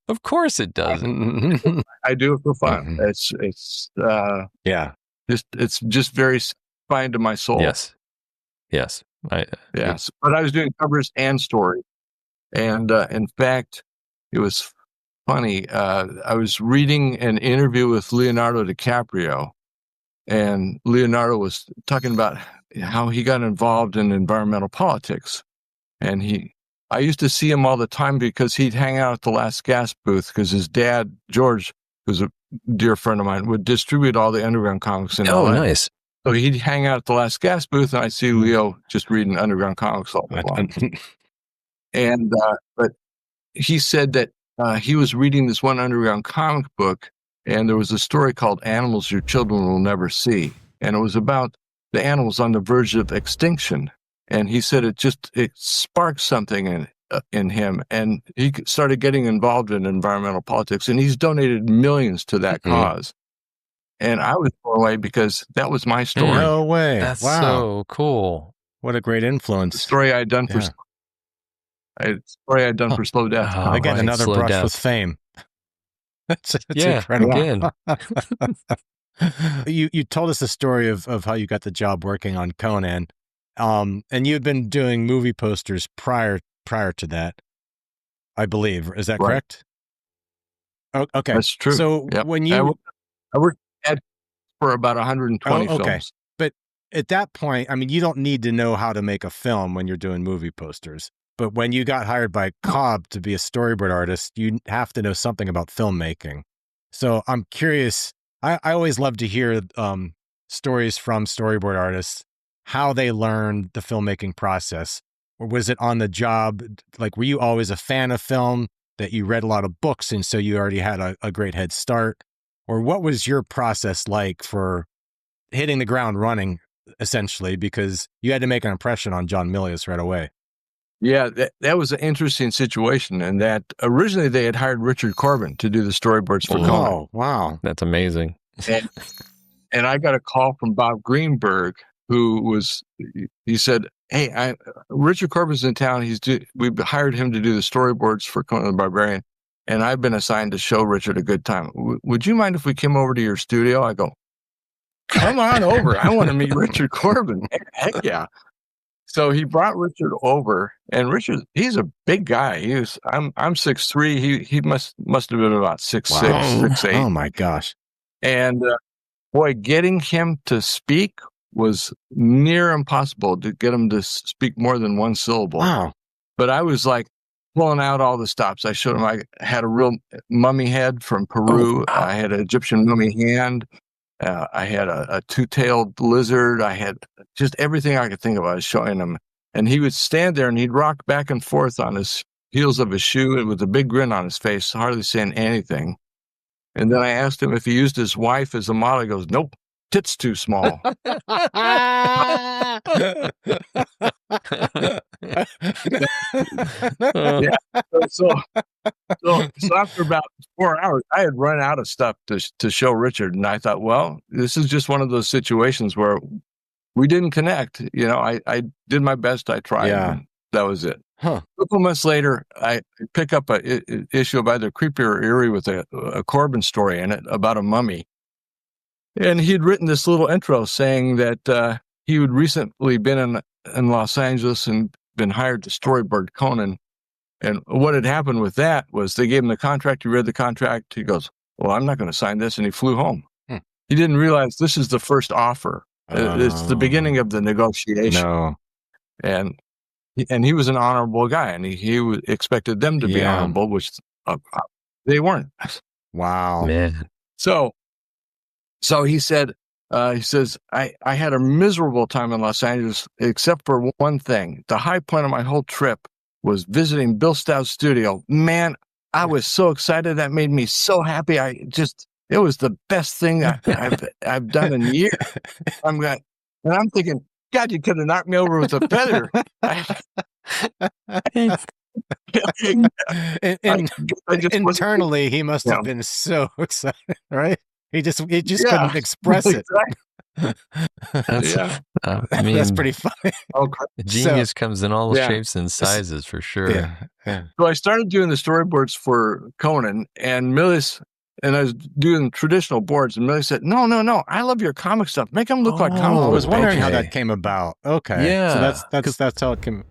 Of course it doesn't. I do it for fun. It's it's just very fine to my soul. Yes. Yes. But I was doing covers and story. And in fact, it was funny. I was reading an interview with Leonardo DiCaprio, and Leonardo was talking about how he got involved in environmental politics. And I used to see him all the time because he'd hang out at the Last Gasp booth because his dad, George, who's a dear friend of mine, would distribute all the underground comics in LA. Nice. So he'd hang out at the Last Gasp booth, and I'd see Leo just reading underground comics all day long. And but he said that he was reading this one underground comic book, and there was a story called "Animals Your Children Will Never See," and it was about the animals on the verge of extinction. And he said it sparked something in him, and he started getting involved in environmental politics, and he's donated millions to that cause. And I was blown away because that was my story. No way! That's wow, so cool. What a great influence! The story I'd done for Slow Death. Again, another brush with fame. That's incredible. You told us the story of how you got the job working on Conan. And you had been doing movie posters prior to that, I believe. Is that correct? Oh, okay. That's true. So when I worked for about 120 films. But at that point, I mean, you don't need to know how to make a film when you're doing movie posters. But when you got hired by Cobb to be a storyboard artist, you have to know something about filmmaking. So I'm curious. I always love to hear stories from storyboard artists, how they learned the filmmaking process. Or was it on the job? Like, were you always a fan of film, that you read a lot of books and so you already had a great head start? Or what was your process like for hitting the ground running, essentially, because you had to make an impression on John Milius right away? Yeah, that was an interesting situation, and that originally they had hired Richard Corbin to do the storyboards for Conan. Oh, wow. That's amazing. And I got a call from Bob Greenberg, he said, "Hey, Richard Corbin's in town. We've hired him to do the storyboards for Conan the Barbarian, and I've been assigned to show Richard a good time. Would you mind if we came over to your studio?" I go, "Come on over. I want to meet Richard Corbin." Heck yeah. So he brought Richard over, and Richard, he's a big guy. I'm 6'3". He must have been about 6'6", 6'8". Oh my gosh. And boy, getting him to speak was near impossible, to get him to speak more than one syllable. Wow. But I was like pulling out all the stops. I showed him I had a real mummy head from Peru. I had an Egyptian mummy hand. I had a two-tailed lizard. I had just everything I could think of. I was showing him. And he would stand there and he'd rock back and forth on his heels of his shoe with a big grin on his face, hardly saying anything. And then I asked him if he used his wife as a model. He goes, "Nope, tits too small." Yeah. So after about 4 hours, I had run out of stuff to show Richard, and I thought, well, this is just one of those situations where we didn't connect. You know, I did my best. I tried. Yeah. And that was it. Huh. A couple months later, I pick up an issue of either Creepy or Eerie with a Corbin story in it about a mummy. And he had written this little intro saying that he had recently been in Los Angeles and been hired to storyboard Conan. And what had happened with that was they gave him the contract. He read the contract. He goes, "Well, I'm not going to sign this." And he flew home. He didn't realize this is the first offer. It's the beginning of the negotiation. No. And he was an honorable guy, and he expected them to be honorable, which they weren't. Wow. Man. So he said, he says, I had a miserable time in Los Angeles, except for one thing. The high point of my whole trip was visiting Bill Stout's studio. Man, I was so excited. That made me so happy. It was the best thing I've done in years. And I'm thinking, God, you could have knocked me over with a feather. Internally, he must have been so excited, right? He just couldn't express it. I mean, that's pretty funny. Genius comes in all shapes and sizes for sure. So I started doing the storyboards for Conan, and Millis, and I was doing traditional boards, and Millie said, no, I love your comic stuff. Make them look like comic books. I was wondering how that came about. Okay. Yeah. So that's how it came.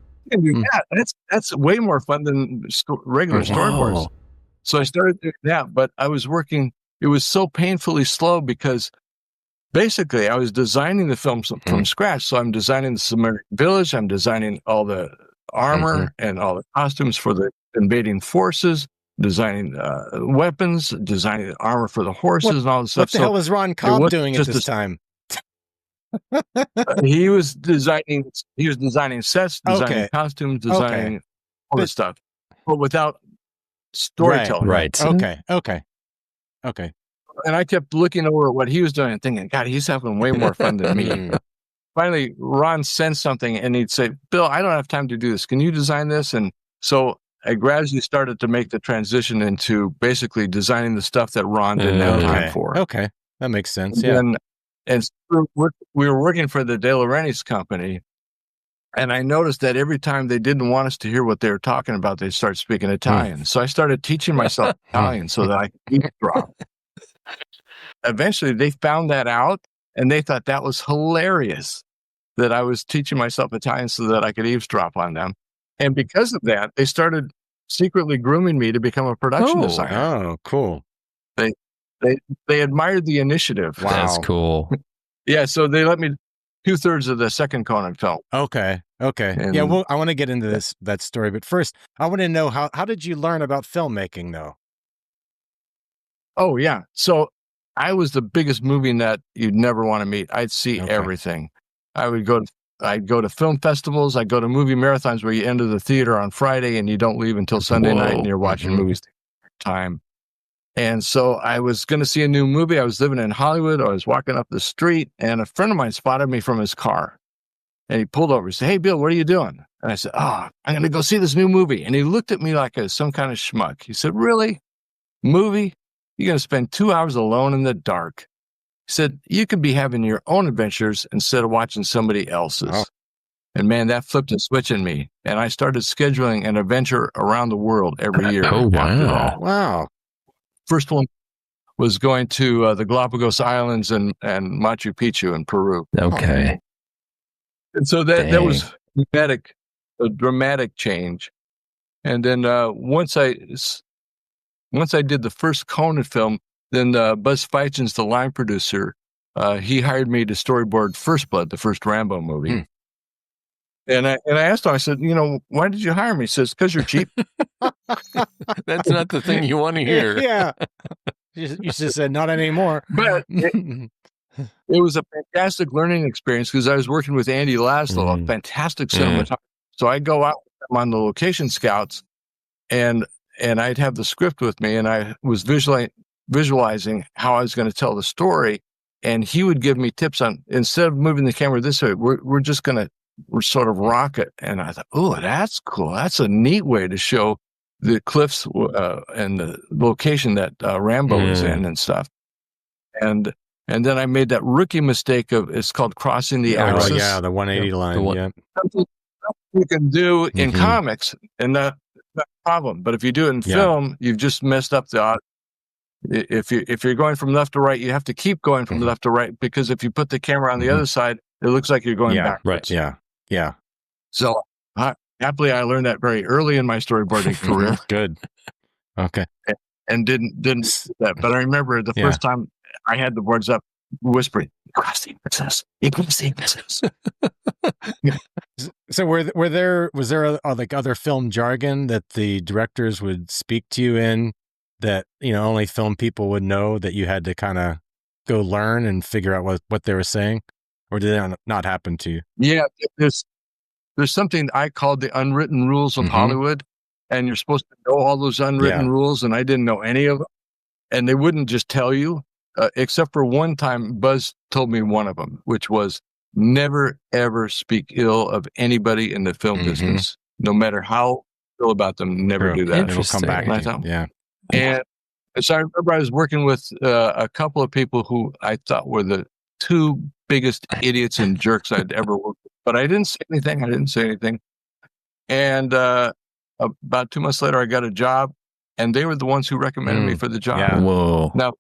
That's way more fun than regular storyboards. So I started doing that, but I was working, it was so painfully slow because basically I was designing the films from scratch. So I'm designing the Sumerian village, I'm designing all the armor and all the costumes for the invading forces, designing weapons, designing the armor for the horses and all this stuff. What the hell was Ron Cobb doing at this time? He was designing sets, designing costumes, designing all this stuff, but without storytelling. Right. Okay. And I kept looking over at what he was doing and thinking, God, he's having way more fun than me. Finally, Ron sent something and he'd say, Bill, I don't have time to do this. Can you design this? And so I gradually started to make the transition into basically designing the stuff that Ron didn't have time for. Okay. That makes sense. And so we were working for the De Laurentiis company, and I noticed that every time they didn't want us to hear what they were talking about, they'd start speaking Italian. So I started teaching myself Italian so that I could eavesdrop. Eventually, they found that out, and they thought that was hilarious that I was teaching myself Italian so that I could eavesdrop on them. And because of that, they started secretly grooming me to become a production designer. Oh, cool. They admired the initiative. Wow. That's cool. Yeah, so they let me 2/3 of the second Conan film. Okay. And, well, I want to get into that story, but first, I want to know how did you learn about filmmaking, though? Oh yeah, so I was the biggest movie nut you'd never want to meet. I'd see everything. I'd go to film festivals. I'd go to movie marathons where you enter the theater on Friday and you don't leave until Sunday night, and you're watching movies time. And so I was going to see a new movie. I was living in Hollywood. I was walking up the street, and a friend of mine spotted me from his car. And he pulled over. He said, "Hey, Bill, what are you doing?" And I said, "I'm going to go see this new movie." And he looked at me like some kind of schmuck. He said, "Really? Movie? You're going to spend 2 hours alone in the dark." He said, "You could be having your own adventures instead of watching somebody else's." Oh. And man, that flipped a switch in me. And I started scheduling an adventure around the world every year. Oh, wow. Wow. First one was going to the Galapagos Islands and Machu Picchu in Peru. Okay. And so that was a dramatic change. And then once I did the first Conan film, then Buzz Feitgen's the line producer. He hired me to storyboard First Blood, the first Rambo movie. And I asked him, I said, "Why did you hire me?" He says, "Because you're cheap." That's not the thing you want to hear. Yeah. You just said, "Not anymore." But it was a fantastic learning experience because I was working with Andy Laszlo, a fantastic cinematographer. So I'd go out with him on the location scouts, and I'd have the script with me, and I was visualizing how I was going to tell the story. And he would give me tips on, instead of moving the camera this way, we're just going to sort of rock it. And I thought, oh, that's cool. That's a neat way to show the cliffs and the location that Rambo is in and stuff. And then I made that rookie mistake of, it's called crossing the axis. Oh, yeah, the 180 line. Something you can do in comics, and not a problem. But if you do it in film, you've just messed up the odds. If you're going from left to right, you have to keep going from left to right, because if you put the camera on the other side, it looks like you're going backwards. Right. Yeah. So happily, I learned that very early in my storyboarding career. Good. Okay. And didn't do that. But I remember the first time I had the boards up, whispering, "You gotta see this. You gotta see this." So was there like other film jargon that the directors would speak to you in that only film people would know, that you had to kind of go learn and figure out what they were saying? Or did that not happen to you? Yeah, there's something I called the unwritten rules of Hollywood, and you're supposed to know all those unwritten rules, and I didn't know any of them. And they wouldn't just tell you, except for one time, Buzz told me one of them, which was, never, ever speak ill of anybody in the film business, no matter how you feel about them. Never do that. It'll come back. Yeah. And so I remember I was working with a couple of people who I thought were the two biggest idiots and jerks I'd ever worked with, but I didn't say anything. And about 2 months later, I got a job, and they were the ones who recommended me for the job. Yeah. Whoa. Now,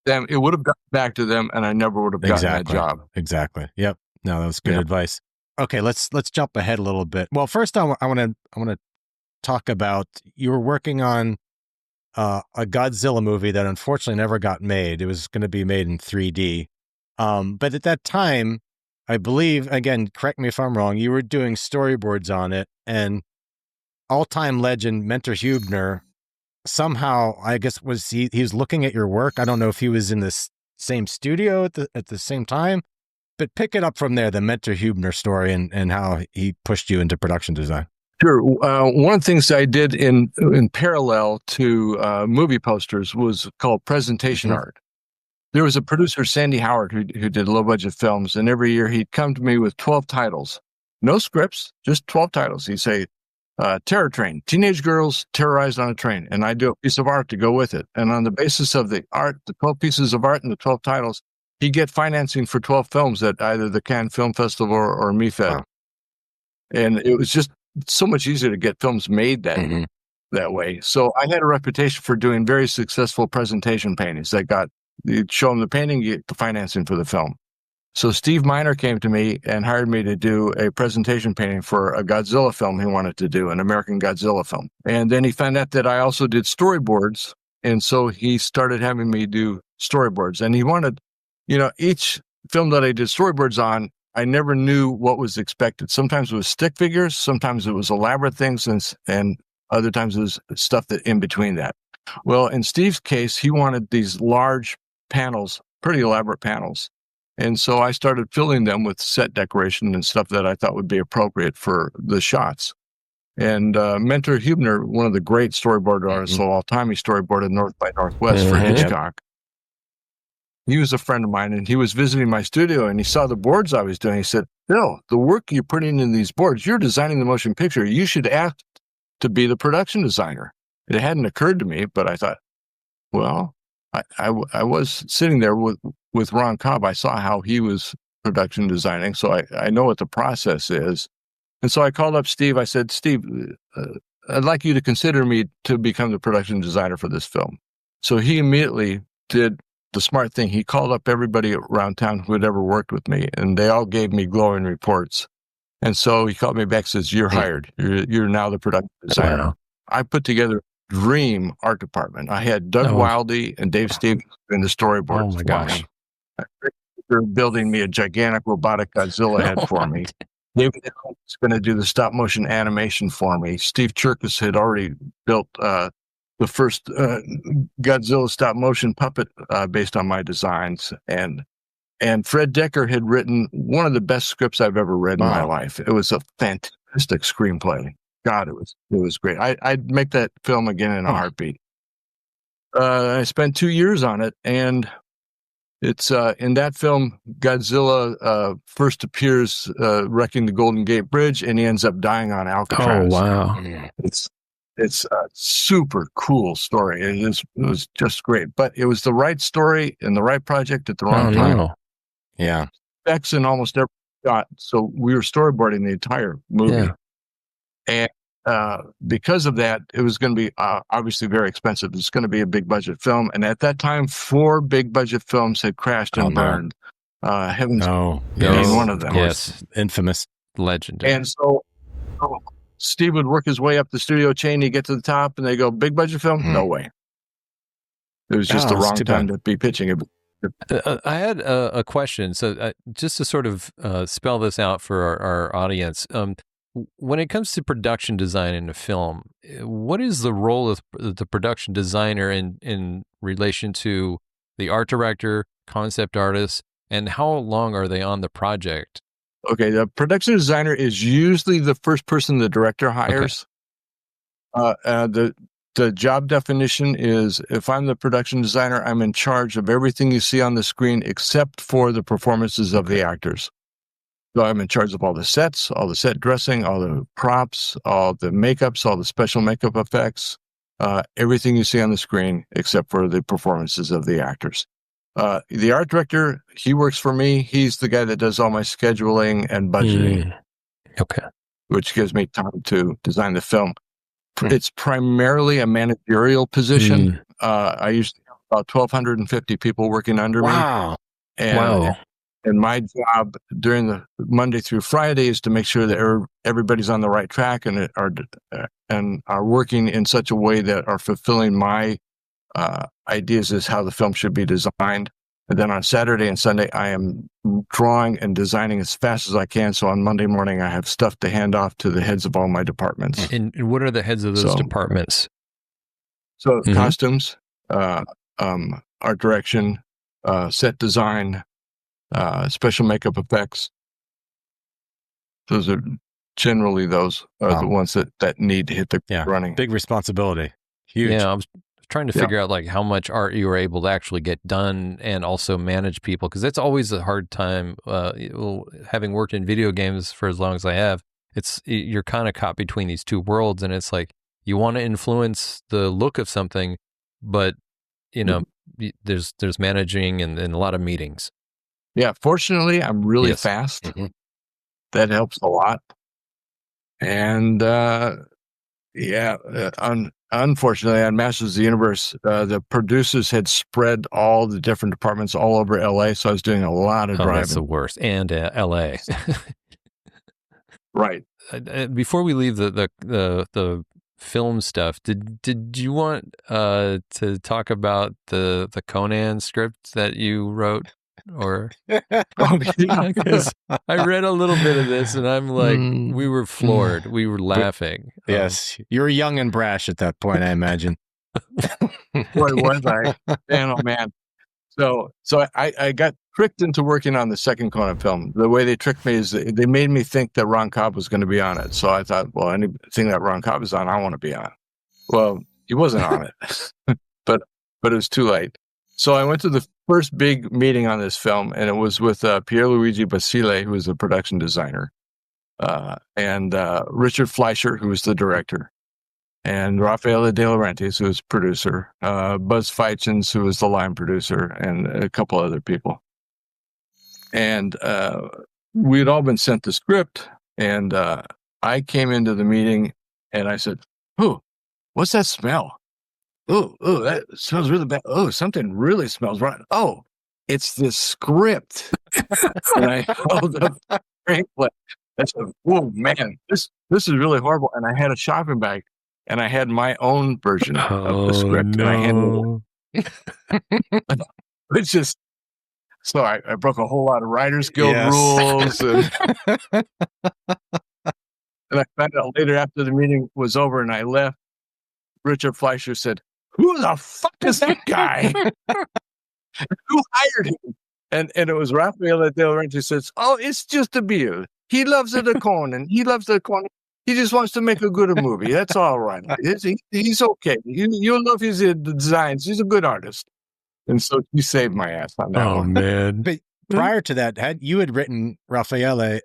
them, it would have gotten back to them, and I never would have gotten that job. Exactly. Yep. No, that was good advice. Okay, let's jump ahead a little bit. Well, first I want to talk about, you were working on a Godzilla movie that unfortunately never got made. It was going to be made in 3D. But at that time, I believe, again, correct me if I'm wrong, you were doing storyboards on it, and all-time legend Mentor Hubner, somehow, I guess, he was looking at your work. I don't know if he was in this same studio at the same time, but pick it up from there, the Mentor Hubner story and how he pushed you into production design. Sure. One of the things I did in parallel to movie posters was called presentation art. There was a producer, Sandy Howard, who did low-budget films, and every year he'd come to me with 12 titles. No scripts, just 12 titles. He'd say, Terror Train, teenage girls terrorized on a train, and I'd do a piece of art to go with it. And on the basis of the art, the 12 pieces of art and the 12 titles, he'd get financing for 12 films at either the Cannes Film Festival or MIFED. Wow. And it was just so much easier to get films made that way. So I had a reputation for doing very successful presentation paintings that you'd show them the painting, you get the financing for the film. So Steve Miner came to me and hired me to do a presentation painting for a Godzilla film he wanted to do, an American Godzilla film. And then he found out that I also did storyboards. And so he started having me do storyboards. And he wanted, each film that I did storyboards on, I never knew what was expected. Sometimes it was stick figures, sometimes it was elaborate things, and other times it was stuff that in between that. Well, in Steve's case, he wanted these large panels, pretty elaborate panels. And so I started filling them with set decoration and stuff that I thought would be appropriate for the shots. And Mentor Hubner, one of the great storyboard artists of all time, he storyboarded North by Northwest for Hitchcock. He was a friend of mine, and he was visiting my studio, and he saw the boards I was doing. He said, Bill, the work you're putting in these boards, you're designing the motion picture. You should ask to be the production designer. It hadn't occurred to me, but I thought, well, I was sitting there with Ron Cobb. I saw how he was production designing, so I know what the process is. And so I called up Steve. I said, Steve, I'd like you to consider me to become the production designer for this film. So he immediately did the smart thing. He called up everybody around town who had ever worked with me, and they all gave me glowing reports. And so he called me back and says, you're hired. You're now the production designer. Wow. I put together a dream art department. I had Doug Wildey and Dave Stevens in the storyboards. Oh my gosh. They're building me a gigantic robotic Godzilla head for me. David was going to do the stop motion animation for me. Steve Cherkis had already built the first Godzilla stop motion puppet based on my designs. And Fred Decker had written one of the best scripts I've ever read in my life. It was a fantastic screenplay. God, it was great. I'd make that film again in a heartbeat. I spent 2 years on it, and it's in that film, Godzilla first appears wrecking the Golden Gate Bridge, and he ends up dying on Alcatraz. Oh, wow. It's a super cool story. It was just great, but it was the right story and the right project at the wrong time. No. Yeah. Specs in almost every shot. So we were storyboarding the entire movie. Yeah. And because of that, it was going to be obviously very expensive. It's going to be a big budget film. And at that time, 4 big budget films had crashed and burned. Heaven's being one of them. Yes. Infamous. Legendary. And so Steve would work his way up the studio chain. He'd get to the top and they go, big budget film? No way. It was just the wrong time to be pitching it. I had a question. So just to sort of spell this out for our audience, when it comes to production design in a film, what is the role of the production designer in relation to the art director, concept artist, and how long are they on the project? Okay, the production designer is usually the first person the director hires. Okay. The job definition is, if I'm the production designer, I'm in charge of everything you see on the screen except for the performances of the actors. So I'm in charge of all the sets, all the set dressing, all the props, all the makeups, all the special makeup effects, everything you see on the screen except for the performances of the actors. The art director, he works for me. He's the guy that does all my scheduling and budgeting. Okay. Which gives me time to design the film. It's primarily a managerial position. I usually have about 1,250 people working under me. And my job during the Monday through Friday is to make sure that everybody's on the right track and are working in such a way that are fulfilling my ideas as how the film should be designed. And then on Saturday and Sunday, I am drawing and designing as fast as I can. So on Monday morning, I have stuff to hand off to the heads of all my departments. And what are the heads of those departments? So costumes, art direction, set design, special makeup effects. Those are generally the ones that need to hit the running. Big responsibility. Huge. Yeah, I was trying to figure out like how much art you were able to actually get done and also manage people, because that's always a hard time. Having worked in video games for as long as I have, you're kind of caught between these two worlds, and it's like you want to influence the look of something, but there's managing and a lot of meetings. Yeah, fortunately, I'm really fast. That helps a lot. And unfortunately, on Masters of the Universe, the producers had spread all the different departments all over LA, so I was doing a lot of driving. That's the worst. And LA. Right. Before we leave the film stuff, did you want to talk about the Conan script that you wrote? Or because I read a little bit of this and I'm like, we were floored. We were laughing. Yes. You were young and brash at that point, I imagine. Boy, was I. Man, oh man. So I got tricked into working on the second Conan film. The way they tricked me is they made me think that Ron Cobb was going to be on it. So I thought, well, anything that Ron Cobb is on, I want to be on. Well, he wasn't on it, but it was too late. So I went to the first big meeting on this film, and it was with Pierluigi Basile, who was the production designer, and Richard Fleischer, who was the director, and Raffaele De Laurentiis, who was producer, Buzz Feichens, who was the line producer, and a couple other people. And we had all been sent the script, and I came into the meeting, and I said, "Oh, what's that smell? Oh, that smells really bad. Oh, something really smells right. Oh, it's the script." And I held up Franklin. I said, "Oh man, this is really horrible." And I had a shopping bag, and I had my own version of the script. No. And I handed it. It's just so I broke a whole lot of Writers Guild rules, and I found out later after the meeting was over and I left. Richard Fleischer said, "Who the fuck is that guy? Who hired him?" And it was Raffaele De Laurentiis who says, "Oh, it's just a beer. He loves the Conan. He loves the Conan. He just wants to make a good movie. That's all right. He's okay. You'll love his designs. He's a good artist." And so he saved my ass on that one. Man. But prior to that, you had written Raffaele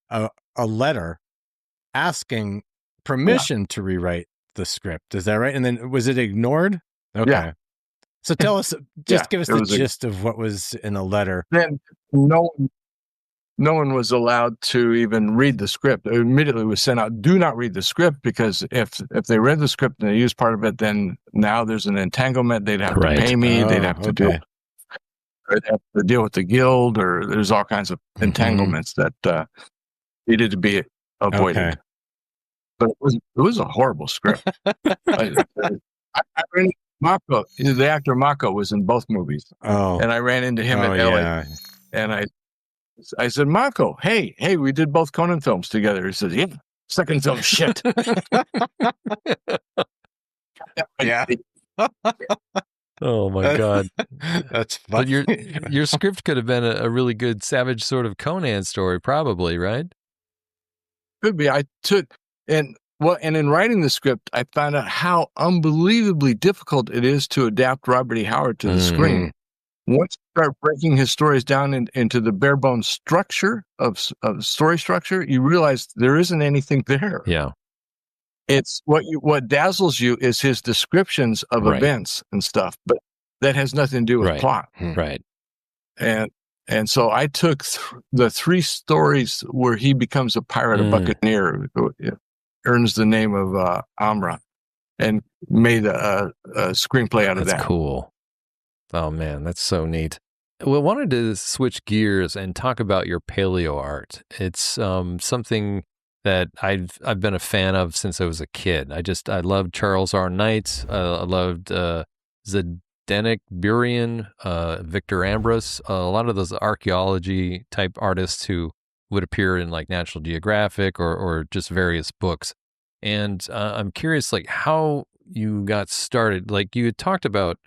a letter asking permission to rewrite the script. Is that right? And then was it ignored? Okay. Yeah. So tell us, give us the gist of what was in the letter. Then no one was allowed to even read the script. It immediately was sent out, "Do not read the script," because if they read the script and they used part of it, then now there's an entanglement. They'd have to pay me. They'd have to deal with the guild, or there's all kinds of entanglements that needed to be avoided. Okay. But it was a horrible script. I ran Mako, the actor Mako, was in both movies. Oh. And I ran into him in LA. And I said, "Mako, hey, we did both Conan films together." He says, "Yeah, second film shit." Yeah. Oh my God. That's funny. But your script could have been a really good Savage sort of Conan story, probably, right? Could be. And in writing the script, I found out how unbelievably difficult it is to adapt Robert E. Howard to the screen. once you start breaking his stories down into the bare bones structure of story structure, you realize there isn't anything there. Yeah. It's what dazzles you is his descriptions of events and stuff, but that has nothing to do with plot. Right. And so I took the 3 stories where he becomes a pirate, a buccaneer, earns the name of Amra, and made a screenplay out of that. That's cool. Oh man, that's so neat. Well, I wanted to switch gears and talk about your paleo art. It's something that I've been a fan of since I was a kid. I loved Charles R. Knight. I loved Zdenek Burian, Victor Ambros, a lot of those archaeology type artists who would appear in like National Geographic or just various books. And I'm curious, like how you got started. Like you had talked about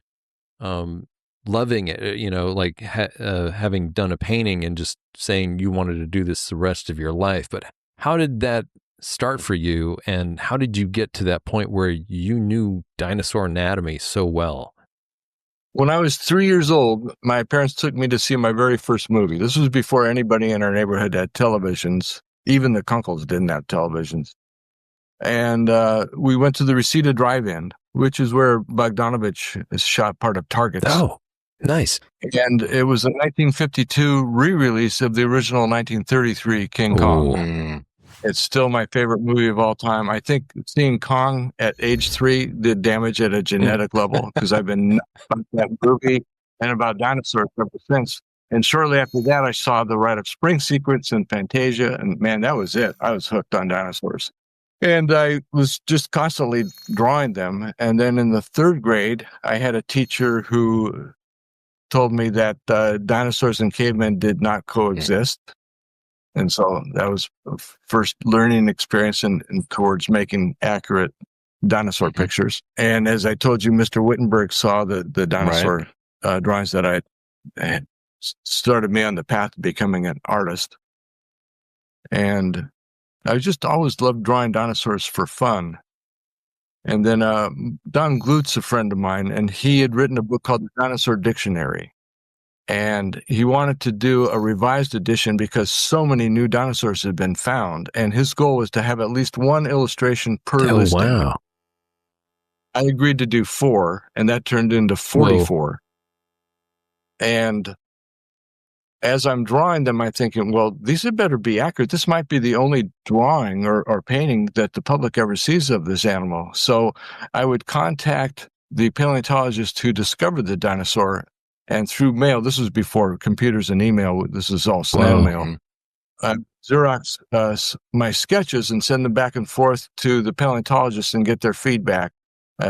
loving it, like having done a painting and just saying you wanted to do this the rest of your life. But how did that start for you? And how did you get to that point where you knew dinosaur anatomy so well? When I was 3 years old, my parents took me to see my very first movie. This was before anybody in our neighborhood had televisions. Even the Kunkles didn't have televisions. And we went to the Reseda Drive-In, which is where Bogdanovich shot part of Targets. Oh, nice. And it was a 1952 re-release of the original 1933 King Kong. It's still my favorite movie of all time. I think seeing Kong at age 3 did damage at a genetic level because I've been nuts about that movie and about dinosaurs ever since. And shortly after that, I saw the Rite of Spring sequence in Fantasia, and man, that was it. I was hooked on dinosaurs. And I was just constantly drawing them. And then in the 3rd grade, I had a teacher who told me that dinosaurs and cavemen did not coexist. And so that was the first learning experience and towards making accurate dinosaur pictures. And as I told you, Mr. Wittenberg saw the dinosaur drawings that I had, started me on the path to becoming an artist. And I just always loved drawing dinosaurs for fun. And then Don Glut's a friend of mine, and he had written a book called The Dinosaur Dictionary. And he wanted to do a revised edition because so many new dinosaurs had been found. And his goal was to have at least 1 illustration per listing. Wow. I agreed to do 4, and that turned into 44. Whoa. And as I'm drawing them, I'm thinking, well, these had better be accurate. This might be the only drawing or painting that the public ever sees of this animal. So I would contact the paleontologist who discovered the dinosaur, and through mail, this was before computers and email, this is all snail mail, Xerox my sketches and send them back and forth to the paleontologist and get their feedback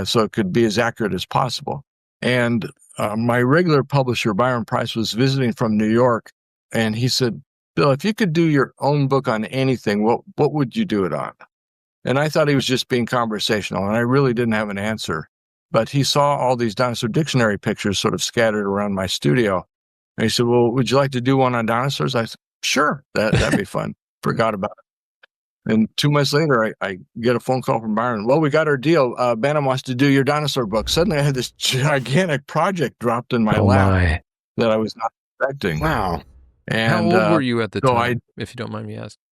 so it could be as accurate as possible. And my regular publisher, Byron Price, was visiting from New York, and he said, Bill, if you could do your own book on anything, what would you do it on? And I thought he was just being conversational, and I really didn't have an answer. But he saw all these dinosaur dictionary pictures sort of scattered around my studio. And he said, well, would you like to do one on dinosaurs? I said, sure, that'd be fun. Forgot about it. And 2 months later, I get a phone call from Byron. Well, we got our deal. Bantam wants to do your dinosaur book. Suddenly I had this gigantic project dropped in my lap that I was not expecting. Wow. And how old were you at the time, if you don't mind me asking?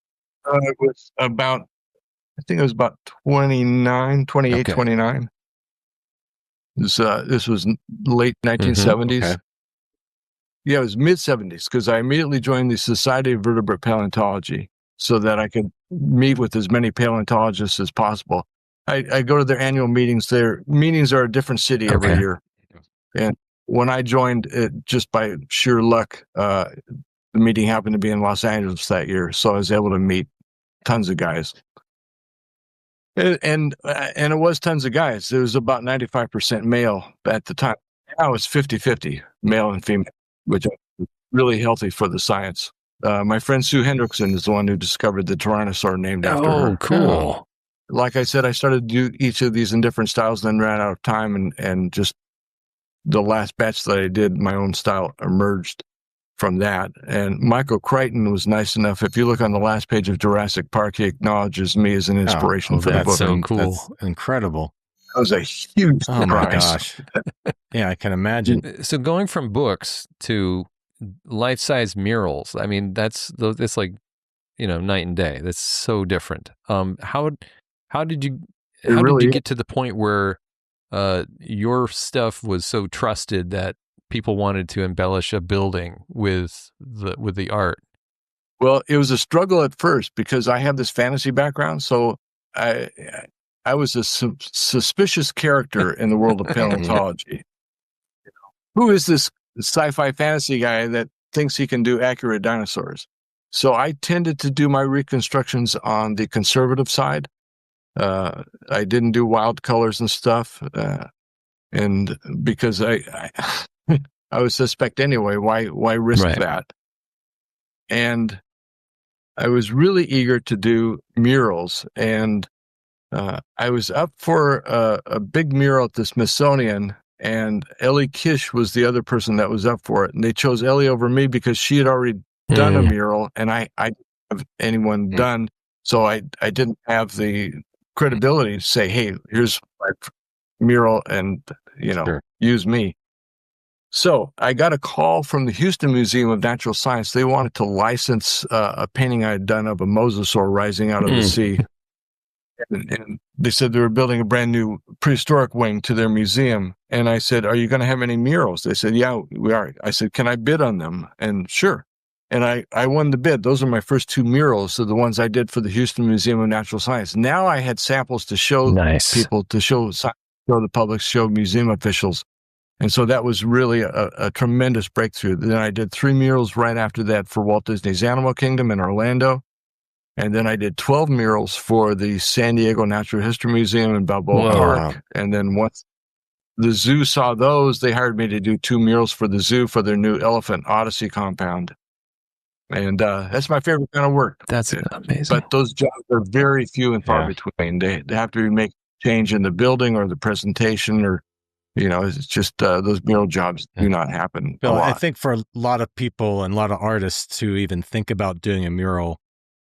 It was about, I think it was about 29, 28, okay. 29. This was late 1970s. Okay. Yeah, it was mid-70s because I immediately joined the Society of Vertebrate Paleontology so that I could meet with as many paleontologists as possible. I go to their annual meetings. Their meetings are a different city every year. And when I joined, just by sheer luck, the meeting happened to be in Los Angeles that year, so I was able to meet tons of guys. And it was tons of guys. It was about 95% male at the time. Now it's 50-50, male and female, which is really healthy for the science. My friend Sue Hendrickson is the one who discovered the Tyrannosaur named after her. Oh, cool. Like I said, I started to do each of these in different styles, then ran out of time, and just the last batch that I did, my own style emerged from that. And Michael Crichton was nice enough. If you look on the last page of Jurassic Park, he acknowledges me as an inspiration for the book. That's so cool. That's incredible. was a huge surprise. Oh my gosh. Yeah, I can imagine. So going from books to life-size murals, I mean, it's like, night and day. That's so different. How did you get to the point where your stuff was so trusted that people wanted to embellish a building with the art? Well, it was a struggle at first because I have this fantasy background, so I was a suspicious character in the world of paleontology. Who is this sci-fi fantasy guy that thinks he can do accurate dinosaurs? So I tended to do my reconstructions on the conservative side. I didn't do wild colors and stuff, and because I was suspect anyway. Why risk that? And I was really eager to do murals, and I was up for a big mural at the Smithsonian, and Ellie Kish was the other person that was up for it. And they chose Ellie over me because she had already done a mural, and I didn't have anyone done. So I didn't have the credibility to say, hey, here's my mural and, use me. So I got a call from the Houston Museum of Natural Science. They wanted to license a painting I had done of a mosasaur rising out of the sea. And they said they were building a brand new prehistoric wing to their museum. And I said, are you going to have any murals? They said, yeah, we are. I said, can I bid on them? And sure. And I won the bid. Those are my first two murals. So the ones I did for the Houston Museum of Natural Science. Now I had samples to show people, to show the public, show museum officials. And so that was really a tremendous breakthrough. Then I did 3 murals right after that for Walt Disney's Animal Kingdom in Orlando. And then I did 12 murals for the San Diego Natural History Museum in Balboa Park. And then once the zoo saw those, they hired me to do 2 murals for the zoo for their new Elephant Odyssey compound. And that's my favorite kind of work. That's amazing. But those jobs are very few and far between. They have to make change in the building or the presentation, or, it's just those mural jobs do not happen. Bill, I think for a lot of people and a lot of artists who even think about doing a mural,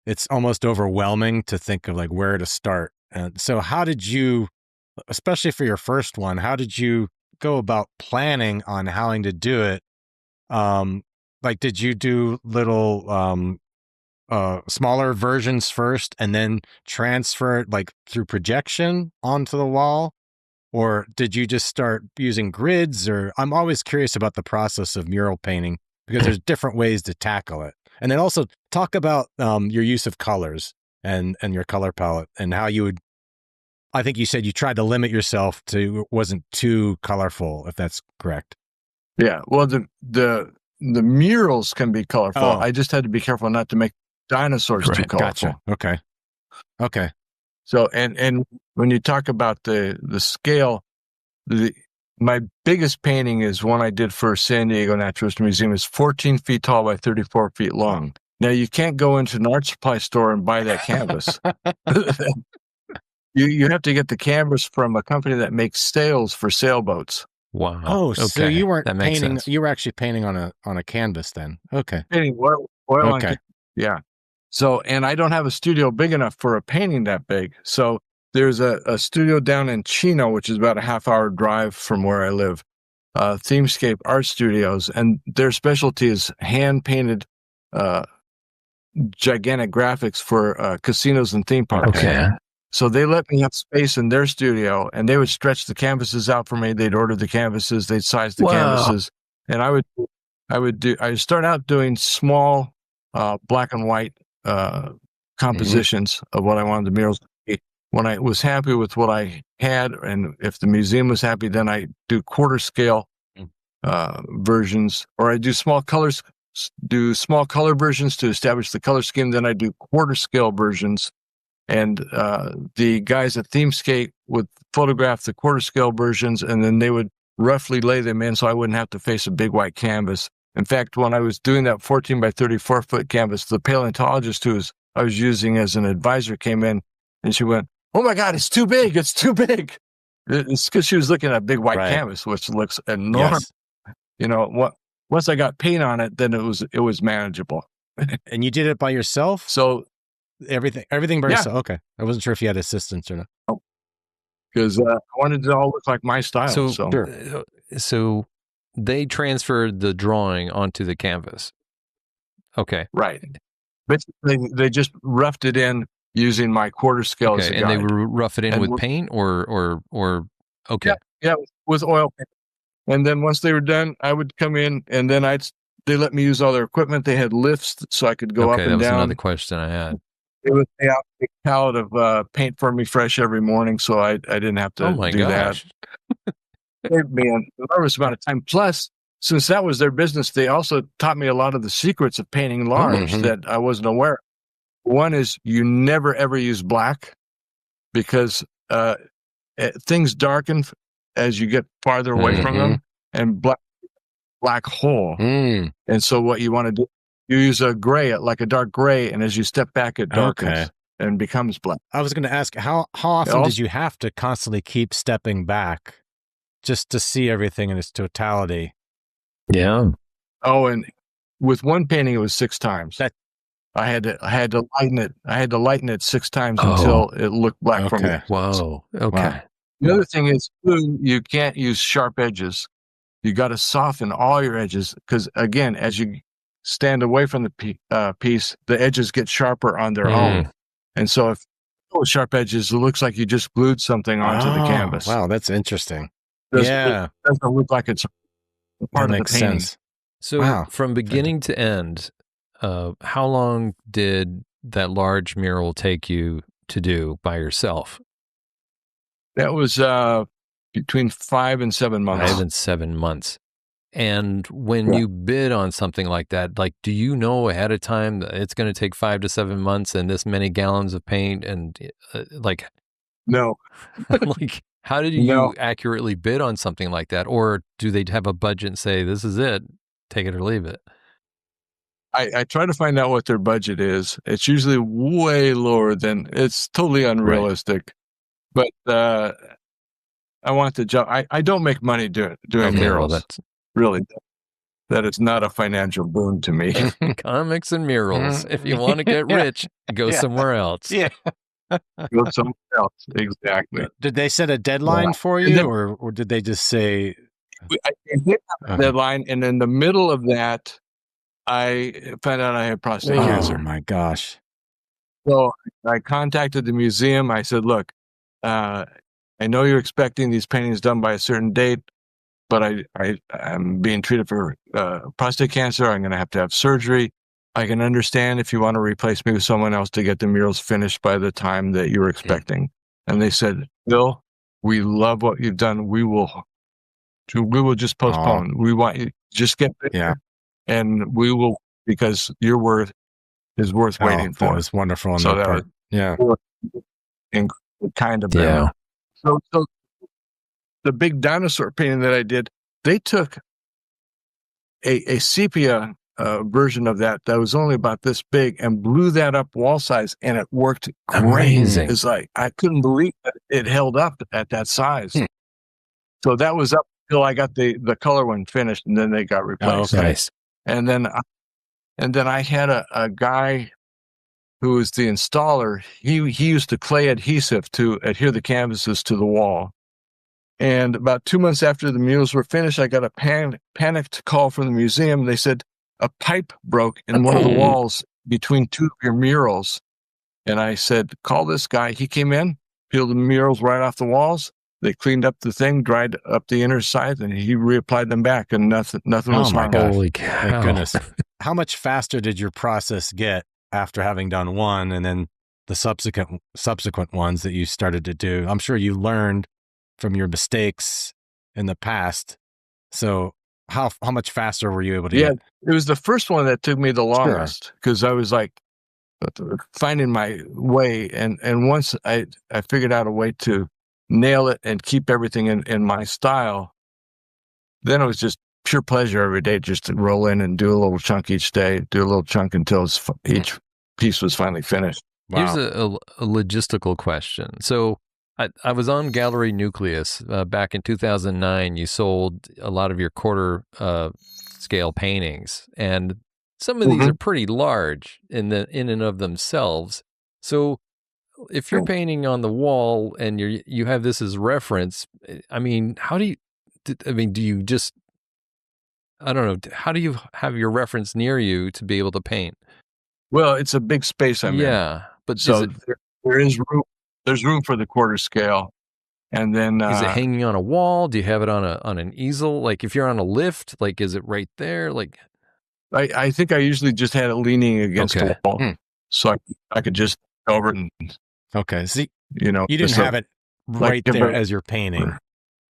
it's almost overwhelming to think of like where to start. And so how did you, especially for your first one, how did you go about planning on how to do it? Like, did you do little smaller versions first and then transfer it like through projection onto the wall? Or did you just start using grids? Or I'm always curious about the process of mural painting because there's different ways to tackle it. And then also talk about your use of colors and your color palette and how you would, I think you said you tried to limit yourself to, wasn't too colorful, if that's correct. Yeah. Well, the murals can be colorful. I just had to be careful not to make dinosaurs too colorful. Gotcha. Okay. So, and when you talk about the scale, my biggest painting is one I did for San Diego Natural History Museum. It's 14 feet tall by 34 feet long. Now, you can't go into an art supply store and buy that canvas. You have to get the canvas from a company that makes sails for sailboats. Wow. Oh, okay. So you weren't painting, sense. You were actually painting on a canvas then. Okay. Painting oil on, yeah. So, and I don't have a studio big enough for a painting that big. So there's a studio down in Chino, which is about a half-hour drive from where I live, Themescape Art Studios, and their specialty is hand-painted gigantic graphics for casinos and theme parks. Okay. So they let me have space in their studio, and they would stretch the canvases out for me. They'd order the canvases, they'd size the canvases, and I'd start out doing small black and white compositions of what I wanted the murals to be. When I was happy with what I had, and if the museum was happy, then I do quarter scale versions, or I do small color versions to establish the color scheme. Then I do quarter scale versions, and the guys at Themescape would photograph the quarter scale versions, and then they would roughly lay them in so I wouldn't have to face a big white canvas. In fact, when I was doing that 14 by 34 foot canvas, the paleontologist who I was using as an advisor came in, and she went, "Oh my God, it's too big! It's too big!" It's because she was looking at a big white canvas, which looks enormous. Yes. Once I got paint on it, then it was manageable. And you did it by yourself? So everything by yourself. Okay, I wasn't sure if you had assistants or not. because I wanted it to all look like my style. So they transferred the drawing onto the canvas. Okay. Right. But they just roughed it in using my quarter scale as a guide. And they would rough it in with paint or okay. Yeah, with oil paint. And then once they were done, I would come in, and then they let me use all their equipment. They had lifts so I could go up and down. That was another question I had. It was a pallet of paint for me fresh every morning, so I didn't have to do that. Saved me an enormous amount of time. Plus, since that was their business, they also taught me a lot of the secrets of painting large that I wasn't aware of. One is you never, ever use black because things darken as you get farther away from them, and black hole. And so what you want to do, you use a gray, like a dark gray, and as you step back, it darkens and becomes black. I was going to ask, how often did you have to constantly keep stepping back just to see everything in its totality? Yeah. Oh, and with one painting, it was 6 times. I had to lighten it. I had to lighten it 6 times until it looked black from me. Whoa. Okay. Wow. The other thing is, you can't use sharp edges. You got to soften all your edges because, again, as you stand away from the piece, the edges get sharper on their own. And so if with sharp edges, it looks like you just glued something onto the canvas. Wow, that's interesting. It doesn't look like it's part of the painting. Sense. So from beginning to end, how long did that large mural take you to do by yourself? That was between 5 and 7 months. 5 and 7 months. And when you bid on something like that, like, do you know ahead of time that it's going to take 5 to 7 months and this many gallons of paint and no, like, how did you accurately bid on something like that? Or do they have a budget and say, this is it, take it or leave it? I try to find out what their budget is. It's usually way lower than, it's totally unrealistic. But I want the job. I don't make money doing murals. Well, really, that is not a financial boon to me. Comics and murals. If you want to get rich, go somewhere else. Yeah. Go somewhere else. Exactly. Did they set a deadline for you, or did they just say? I did have a deadline, and in the middle of that, I found out I had prostate cancer. Oh my gosh! So I contacted the museum. I said, "Look, I know you're expecting these paintings done by a certain date, but I'm being treated for prostate cancer. I'm going to have surgery. I can understand if you want to replace me with someone else to get the murals finished by the time that you're expecting." And they said, "Bill, we love what you've done. We will just postpone. We want you just get there, and we will, because your worth is worth waiting for." That was wonderful on that part. And kind of So the big dinosaur painting that I did, they took a sepia version of that was only about this big and blew that up wall size, and it worked great. Amazing. It's like, I couldn't believe that it held up at that size. So that was up till I got the color one finished, and then they got replaced. Nice. And then I had a guy who was the installer. He used the clay adhesive to adhere the canvases to the wall. And about 2 months after the murals were finished, I got a panicked call from the museum. They said a pipe broke in one of the walls between 2 of your murals. And I said, call this guy. He came in, peeled the murals right off the walls. They cleaned up the thing, dried up the inner side, and he reapplied them back, and nothing was wrong. Holy cow. Thank goodness. How much faster did your process get after having done one and then the subsequent ones that you started to do? I'm sure you learned from your mistakes in the past. So how much faster were you able to get? It was the first one that took me the longest, because I was like finding my way. And once I figured out a way to nail it and keep everything in my style, then it was just pure pleasure every day, just to roll in and do a little chunk each day, do a little chunk until each piece was finally finished. Wow. Here's a logistical question. So I was on Gallery Nucleus back in 2009. You sold a lot of your quarter scale paintings, and some of these are pretty large in and of themselves. So if you're painting on the wall and you have this as reference, I mean, do you just, I don't know, how do you have your reference near you to be able to paint? Well, it's a big space I'm in. Yeah, but so there is room. There's room for the quarter scale, and then is it hanging on a wall? Do you have it on an easel? Like if you're on a lift, like is it right there? Like I think I usually just had it leaning against the wall, so I could just go over and see, you didn't have it right there as you're painting.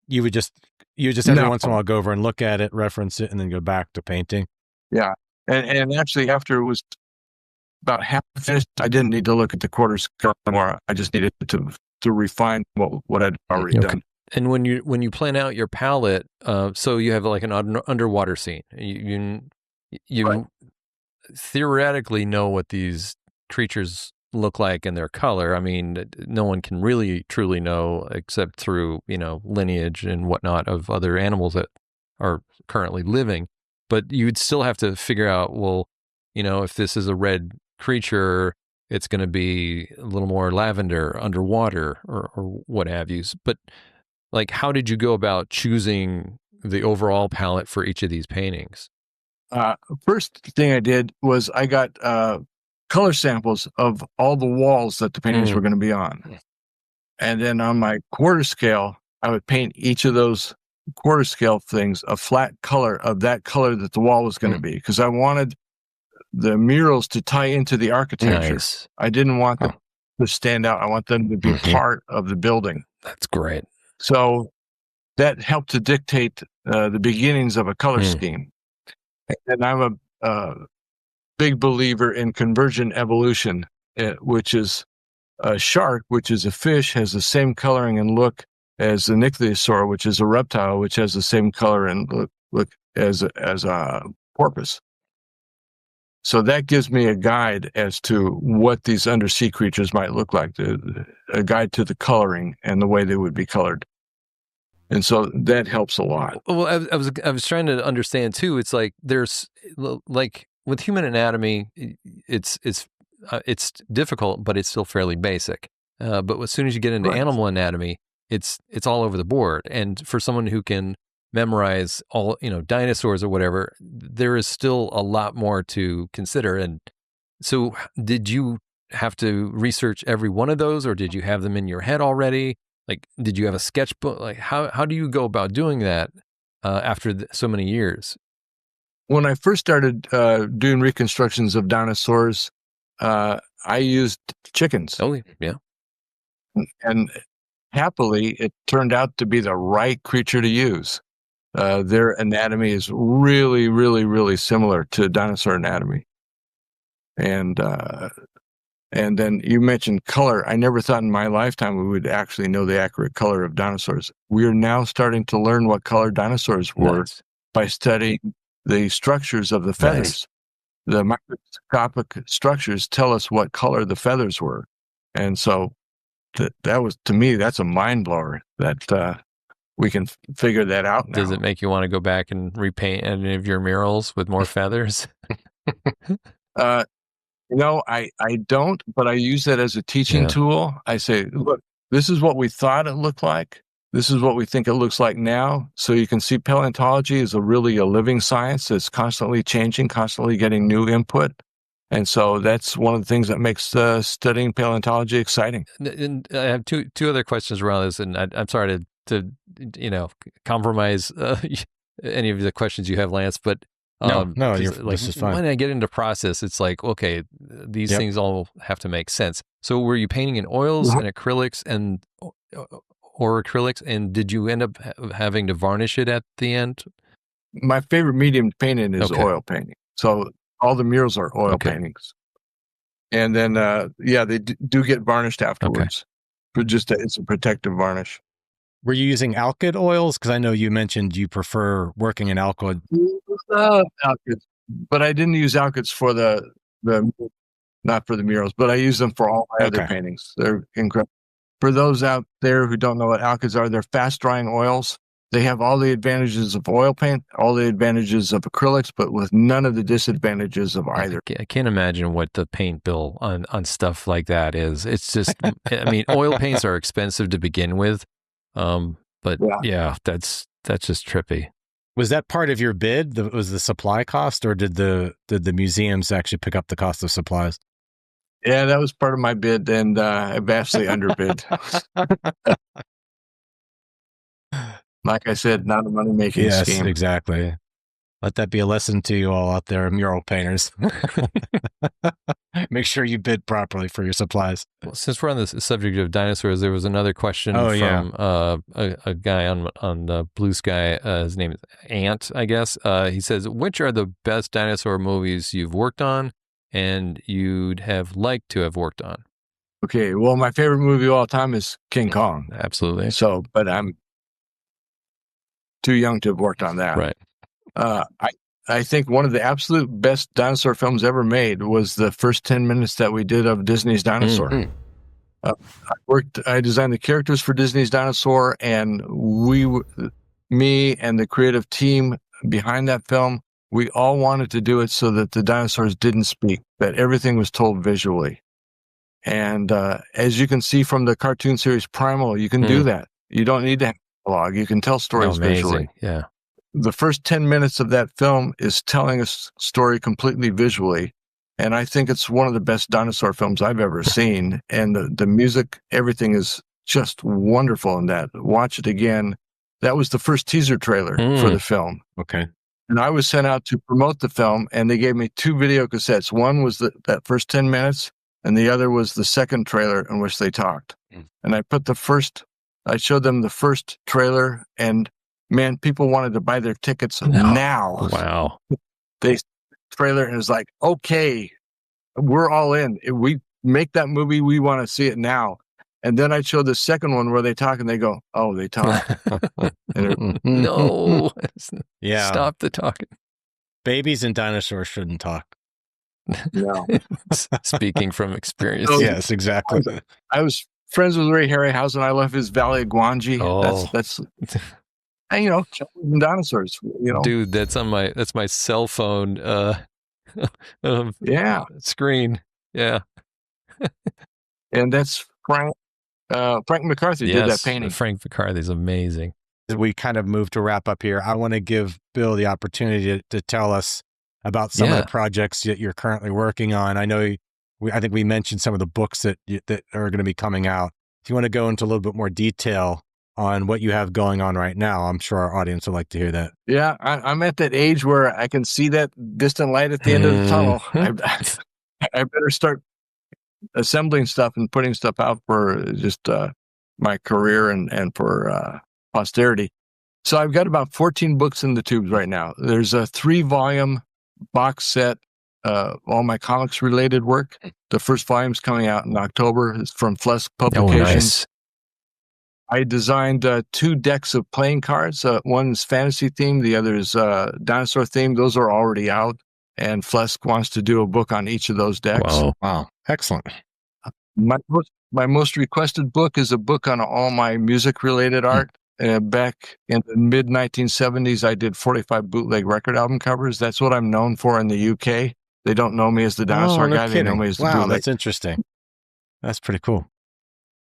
You would just every once in a while go over and look at it, reference it, and then go back to painting. Yeah, and actually after it was about half finished, I didn't need to look at the quarter scale anymore. I just needed to refine what I'd already done. And when you plan out your palette, so you have like an underwater scene, you theoretically know what these creatures look like and their color. I mean, no one can really truly know except through, lineage and whatnot of other animals that are currently living. But you would still have to figure out, well, if this is a red creature, it's going to be a little more lavender underwater or what have you. But like, how did you go about choosing the overall palette for each of these paintings? First thing I did was I got color samples of all the walls that the paintings were going to be on. And then on my quarter scale, I would paint each of those quarter scale things a flat color of that color that the wall was going to be, because I wanted the murals to tie into the architecture. Nice. I didn't want them to stand out. I want them to be part of the building. That's great. So that helped to dictate the beginnings of a color scheme. And I'm a big believer in convergent evolution, which is a shark, which is a fish, has the same coloring and look as the Dinosaur, which is a reptile, which has the same color and look as a porpoise. So that gives me a guide as to what these undersea creatures might look like, a guide to the coloring and the way they would be colored. And so that helps a lot. Well, I was trying to understand too. It's like there's like with human anatomy, it's difficult, but it's still fairly basic. But as soon as you get into animal anatomy, it's all over the board. And for someone who can memorize all dinosaurs or whatever, there is still a lot more to consider. And so, did you have to research every one of those, or did you have them in your head already? Like, did you have a sketchbook? Like, how do you go about doing that after so many years? When I first started doing reconstructions of dinosaurs, I used chickens. Oh, yeah. And happily, it turned out to be the right creature to use. Their anatomy is really, really, really similar to dinosaur anatomy. And then you mentioned color. I never thought in my lifetime we would actually know the accurate color of dinosaurs. We are now starting to learn what color dinosaurs were by studying the structures of the feathers. The microscopic structures tell us what color the feathers were. And so that was, to me, that's a mind blower that we can figure that out now. Does it make you want to go back and repaint any of your murals with more feathers? I don't, but I use that as a teaching tool. I say, look, this is what we thought it looked like. This is what we think it looks like now. So you can see paleontology is really a living science that's constantly changing, constantly getting new input. And so that's one of the things that makes studying paleontology exciting. And I have two other questions around this, and I'm sorry to compromise any of the questions you have, Lance, but this is fine. When I get into process, it's like, okay, these things all have to make sense. So were you painting in oils and acrylics or acrylics, and did you end up having to varnish it at the end? My favorite medium to paint in is oil painting. So all the murals are oil paintings. And then, they do get varnished afterwards. But it's a protective varnish. Were you using alkyd oils? Because I know you mentioned you prefer working in alkyd. Alkyds, but I didn't use alkyds for the not for the murals, but I use them for all my other paintings. They're incredible. For those out there who don't know what alkyds are, they're fast drying oils. They have all the advantages of oil paint, all the advantages of acrylics, but with none of the disadvantages of either. I can't imagine what the paint bill on stuff like that is. It's just, I mean, oil paints are expensive to begin with, but yeah, that's just trippy. Was that part of your bid? Was the supply cost, or did the museums actually pick up the cost of supplies? Yeah, that was part of my bid, and I vastly underbid. Like I said, not a money-making scheme. Yes, exactly. Let that be a lesson to you all out there, mural painters. Make sure you bid properly for your supplies. Well, since we're on the subject of dinosaurs, there was another question from a guy on the Blue Sky. His name is Ant, I guess. He says, which are the best dinosaur movies you've worked on and you'd have liked to have worked on? Okay, well, my favorite movie of all time is King Kong. Absolutely. So, but I'm too young to have worked on that. Right. I think one of the absolute best dinosaur films ever made was the first 10 minutes that we did of Disney's Dinosaur. Mm-hmm. I designed the characters for Disney's Dinosaur, and me and the creative team behind that film, we all wanted to do it so that the dinosaurs didn't speak, that everything was told visually. And as you can see from the cartoon series Primal, you can do that. You don't need to have a dialogue. You can tell stories visually. Yeah. The first 10 minutes of that film is telling a story completely visually. And I think it's one of the best dinosaur films I've ever seen. And the music, everything is just wonderful in that. Watch it again. That was the first teaser trailer for the film. Okay. And I was sent out to promote the film, and they gave me 2 video cassettes. One was that first 10 minutes, and the other was the second trailer in which they talked. And I showed them the first trailer, and man, people wanted to buy their tickets now. Wow. They trailer, and it was like, okay, we're all in. If we make that movie, we want to see it now. And then I showed the second one where they talk, and they go, oh, they talk. No. Yeah. Stop the talking. Babies and dinosaurs shouldn't talk. No. Speaking from experience. So, yes, exactly. I was friends with Ray Harryhausen. I love his Valley of Guanji. Oh. That's and, and dinosaurs. Dude, that's my cell phone screen. Yeah. And that's Frank McCarthy did that painting. Frank McCarthy's amazing. We kind of move to wrap up here. I want to give Bill the opportunity to tell us about some of the projects that you're currently working on. I know I think we mentioned some of the books that are going to be coming out. If you want to go into a little bit more detail on what you have going on right now, I'm sure our audience would like to hear that. Yeah, I'm at that age where I can see that distant light at the end of the tunnel. I better start assembling stuff and putting stuff out for just my career and for posterity. So I've got about 14 books in the tubes right now. There's a 3-volume box set, all my comics related work. The first volume's coming out in October. It's from Flesk Publications. Oh, nice. I designed 2 decks of playing cards. One's fantasy themed, the other is dinosaur themed. Those are already out, and Flesk wants to do a book on each of those decks. Wow. Excellent. My most requested book is a book on all my music related art. Back in the mid 1970s, I did 45 bootleg record album covers. That's what I'm known for in the UK. They don't know me as the dinosaur guy. Kidding. They know me as the bootleg. bootleg. That's interesting. That's pretty cool.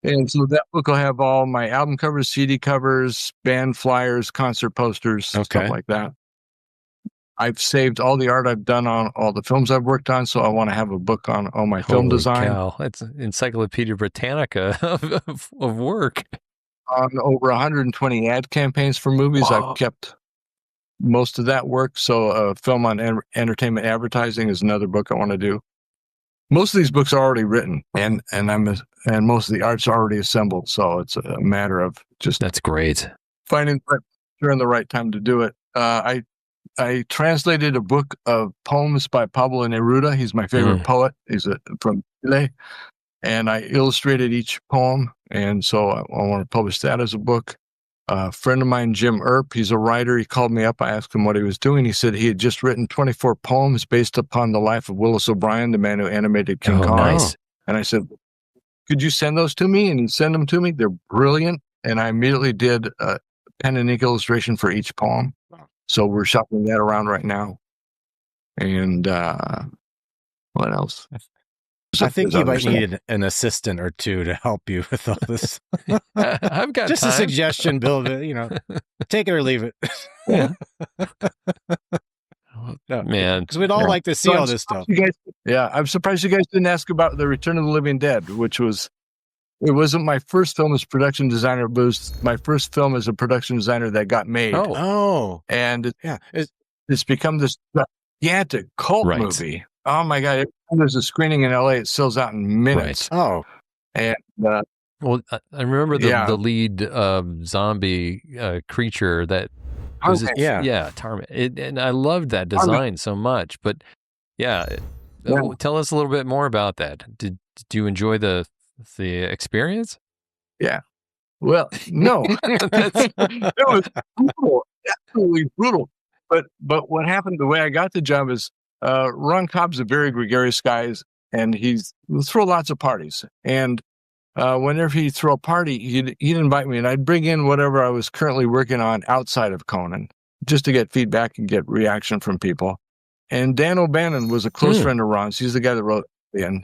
And so that book will have all my album covers, CD covers, band flyers, concert posters, stuff like that. I've saved all the art I've done on all the films I've worked on, so I want to have a book on all my film design. Cow. That's Encyclopedia Britannica of work. On over 120 ad campaigns for movies. I've kept most of that work. So film on entertainment advertising is another book I want to do. Most of these books are already written, and most of the art's already assembled. So it's a matter of just that's great. Finding the right time to do it. I translated a book of poems by Pablo Neruda. He's my favorite poet. He's from Chile. And I illustrated each poem, and so I want to publish that as a book. A friend of mine, Jim Earp, he's a writer. He called me up. I asked him what he was doing. He said he had just written 24 poems based upon the life of Willis O'Brien, the man who animated King Kong. Nice. And I said, could you send those to me? And he sent them to me. They're brilliant. And I immediately did pen and ink illustration for each poem. So we're shopping that around right now. And what else? I think you might need an assistant or two to help you with all this. I've got just time. A suggestion, Bill. Take it or leave it. Yeah. No, man, because we'd all like to see all this stuff. I'm surprised you guys didn't ask about the Return of the Living Dead, which it wasn't my first film as production designer, but it was my first film as a production designer that got made. Oh, and it's become this gigantic cult movie. Oh my God! There's a screening in LA. It sells out in minutes. Right. Oh, and well, I remember the lead zombie creature that. Tarman. And I loved that design so much. But tell us a little bit more about that. Did you enjoy the experience? Yeah. Well, no, it was brutal, absolutely brutal. But what happened? The way I got the job is Ron Cobb's a very gregarious guy, and he'll throw lots of parties. And whenever he'd throw a party, he'd invite me, and I'd bring in whatever I was currently working on outside of Conan, just to get feedback and get reaction from people. And Dan O'Bannon was a close friend of Ron's. He's the guy that wrote it in.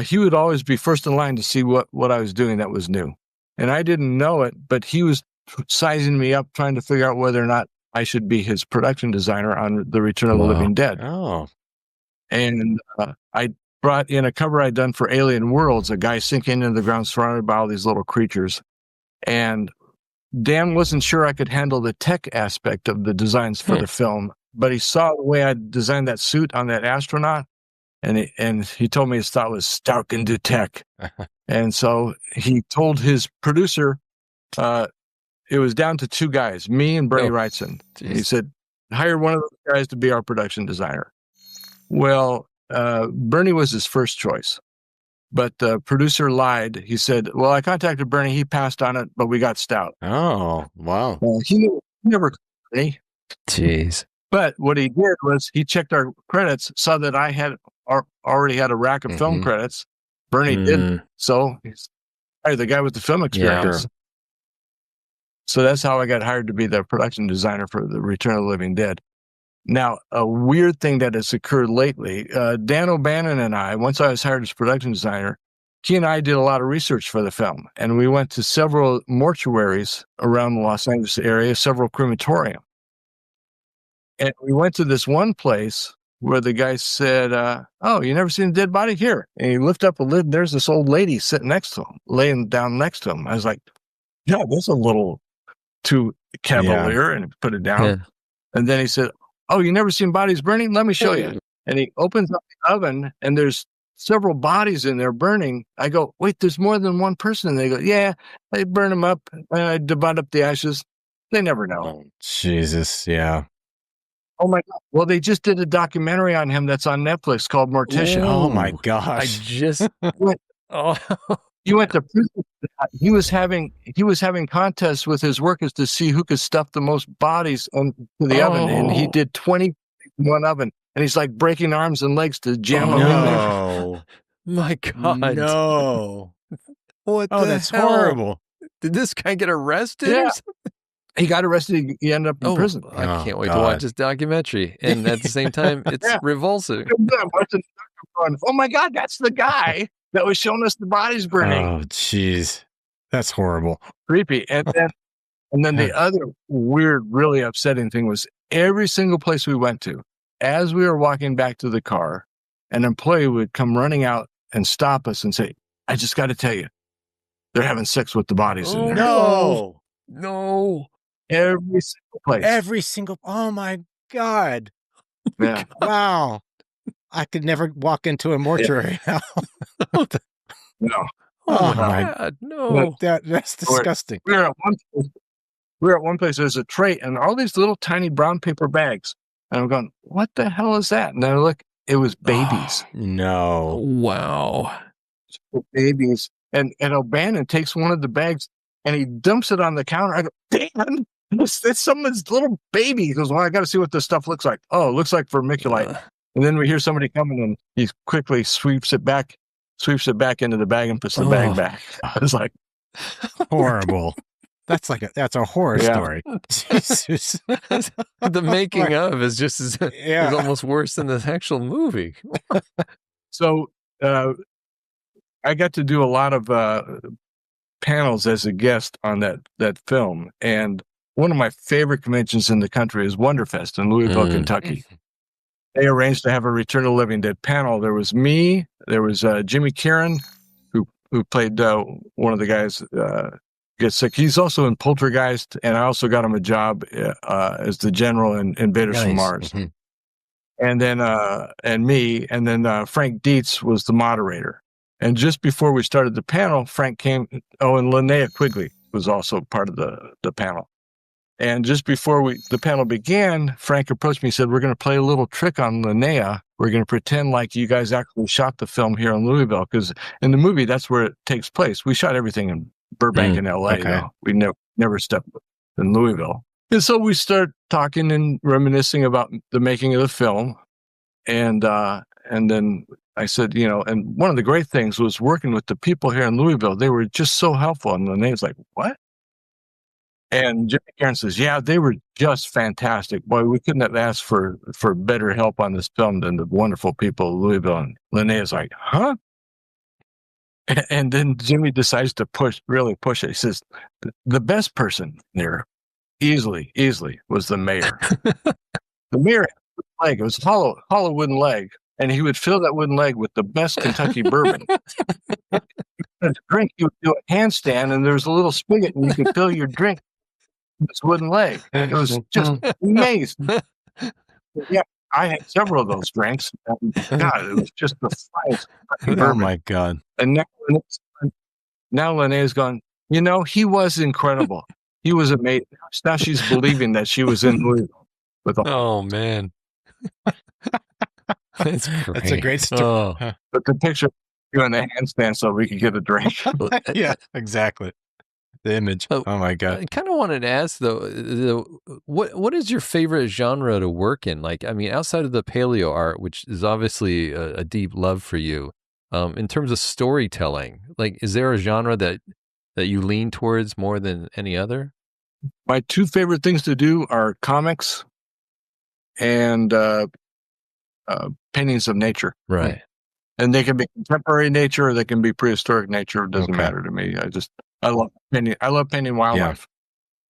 He would always be first in line to see what I was doing that was new. And I didn't know it, but he was sizing me up, trying to figure out whether or not I should be his production designer on The Return of the Living Dead. Oh. And I brought in a cover I'd done for Alien Worlds, a guy sinking into the ground surrounded by all these little creatures. And Dan wasn't sure I could handle the tech aspect of the designs for the film, but he saw the way I designed that suit on that astronaut, and he told me his thought was Stout can do tech. And so he told his producer, it was down to two guys, me and Bernie Wrightson. He said, hire one of those guys to be our production designer. Well, Bernie was his first choice, but the producer lied. He said, well, I contacted Bernie. He passed on it, but we got Stout. Oh, wow. He never called me. Jeez. But what he did was he checked our credits, saw that I had already had a rack of film credits. Bernie didn't. So he's the guy with the film experience. Yeah. So that's how I got hired to be the production designer for The Return of the Living Dead. Now, a weird thing that has occurred lately, Dan O'Bannon and I, once I was hired as production designer, he and I did a lot of research for the film. And we went to several mortuaries around the Los Angeles area, several crematorium. And we went to this one place where the guy said, oh, you never seen a dead body? Here. And he lifted up a lid, and there's this old lady sitting next to him, laying down next to him. I was like, yeah, that's a little too cavalier, and put it down. Yeah. And then he said, oh, you never seen bodies burning? Let me show you. And he opens up the oven, and there's several bodies in there burning. I go, wait, there's more than one person. And they go, yeah, they burn them up, and I divide up the ashes. They never know. Oh, Jesus, yeah. Oh, my God. Well, they just did a documentary on him that's on Netflix called Mortician. Oh, my gosh. I just... He went to prison. He was having contests with his workers to see who could stuff the most bodies into the oven, and he did 20 in one oven, and he's like breaking arms and legs to jam them in there. My God, no! What? That's horrible. Did this guy get arrested? Yeah. He got arrested. He ended up in prison. I can't wait to watch this documentary, and at the same time, it's repulsive. Oh my God, that's the guy that was showing us the bodies burning. Oh, jeez. That's horrible. Creepy. And then the other weird, really upsetting thing was every single place we went to, as we were walking back to the car, an employee would come running out and stop us and say, I just got to tell you, they're having sex with the bodies in there. No. Every single place. Oh my God. Yeah. Wow. I could never walk into a mortuary now. No. Oh my God. No. That's disgusting. We were at one place, there's a tray and all these little tiny brown paper bags. And I'm going, what the hell is that? And I look, it was babies. No. Wow. Babies. And O'Bannon takes one of the bags and he dumps it on the counter. I go, Dan, it's someone's little baby. He goes, well, I got to see what this stuff looks like. Oh, it looks like vermiculite. And then we hear somebody coming and he quickly sweeps it back into the bag and puts the bag back. I was like, horrible. That's a horror story. Jesus. The making of is just is almost worse than the actual movie. So I got to do a lot of panels as a guest on that film, and one of my favorite conventions in the country is Wonderfest in Louisville, Kentucky. They arranged to have a Return to the Living Dead panel. There was me, there was Jimmy Kieran, who played one of the guys gets sick. He's also in Poltergeist, and I also got him a job as the general in Invaders from Mars. And then and me, and then Frank Dietz was the moderator. And just before we started the panel, Frank came. Oh, and Linnea Quigley was also part of the panel. And just before the panel began, Frank approached me and said, "We're going to play a little trick on Linnea. We're going to pretend like you guys actually shot the film here in Louisville, because in the movie, that's where it takes place. We shot everything in Burbank in L.A. Though. We never stepped in Louisville." And so we start talking and reminiscing about the making of the film. And then I said, and one of the great things was working with the people here in Louisville. They were just so helpful. And Linnea's like, "What?" And Jimmy Karen says, "Yeah, they were just fantastic. Boy, we couldn't have asked for better help on this film than the wonderful people of Louisville." And Linnea's like, "Huh?" And then Jimmy decides to really push it. He says, "The best person there, easily, was the mayor." The mayor had a leg. It was a hollow wooden leg. And he would fill that wooden leg with the best Kentucky bourbon. To drink, you would do a handstand, and there was a little spigot, and you could fill your drink with this wooden leg. It was just amazing. Yeah, I had several of those drinks. And God, it was just the finest bourbon. Oh my God! And now Linnea's gone, he was incredible. He was amazing. Now she's believing that she was in Louisville. Oh man. That's great. That's a great story. Oh. But the picture doing the handstand so we could get a drink. Yeah, exactly. The image. Oh my God. I kind of wanted to ask though, what is your favorite genre to work in? Like, I mean, outside of the paleo art, which is obviously a deep love for you, in terms of storytelling, like, is there a genre that you lean towards more than any other? My two favorite things to do are comics and paintings of nature. Right. And they can be contemporary nature or they can be prehistoric nature. It doesn't matter to me. I love painting. I love painting wildlife.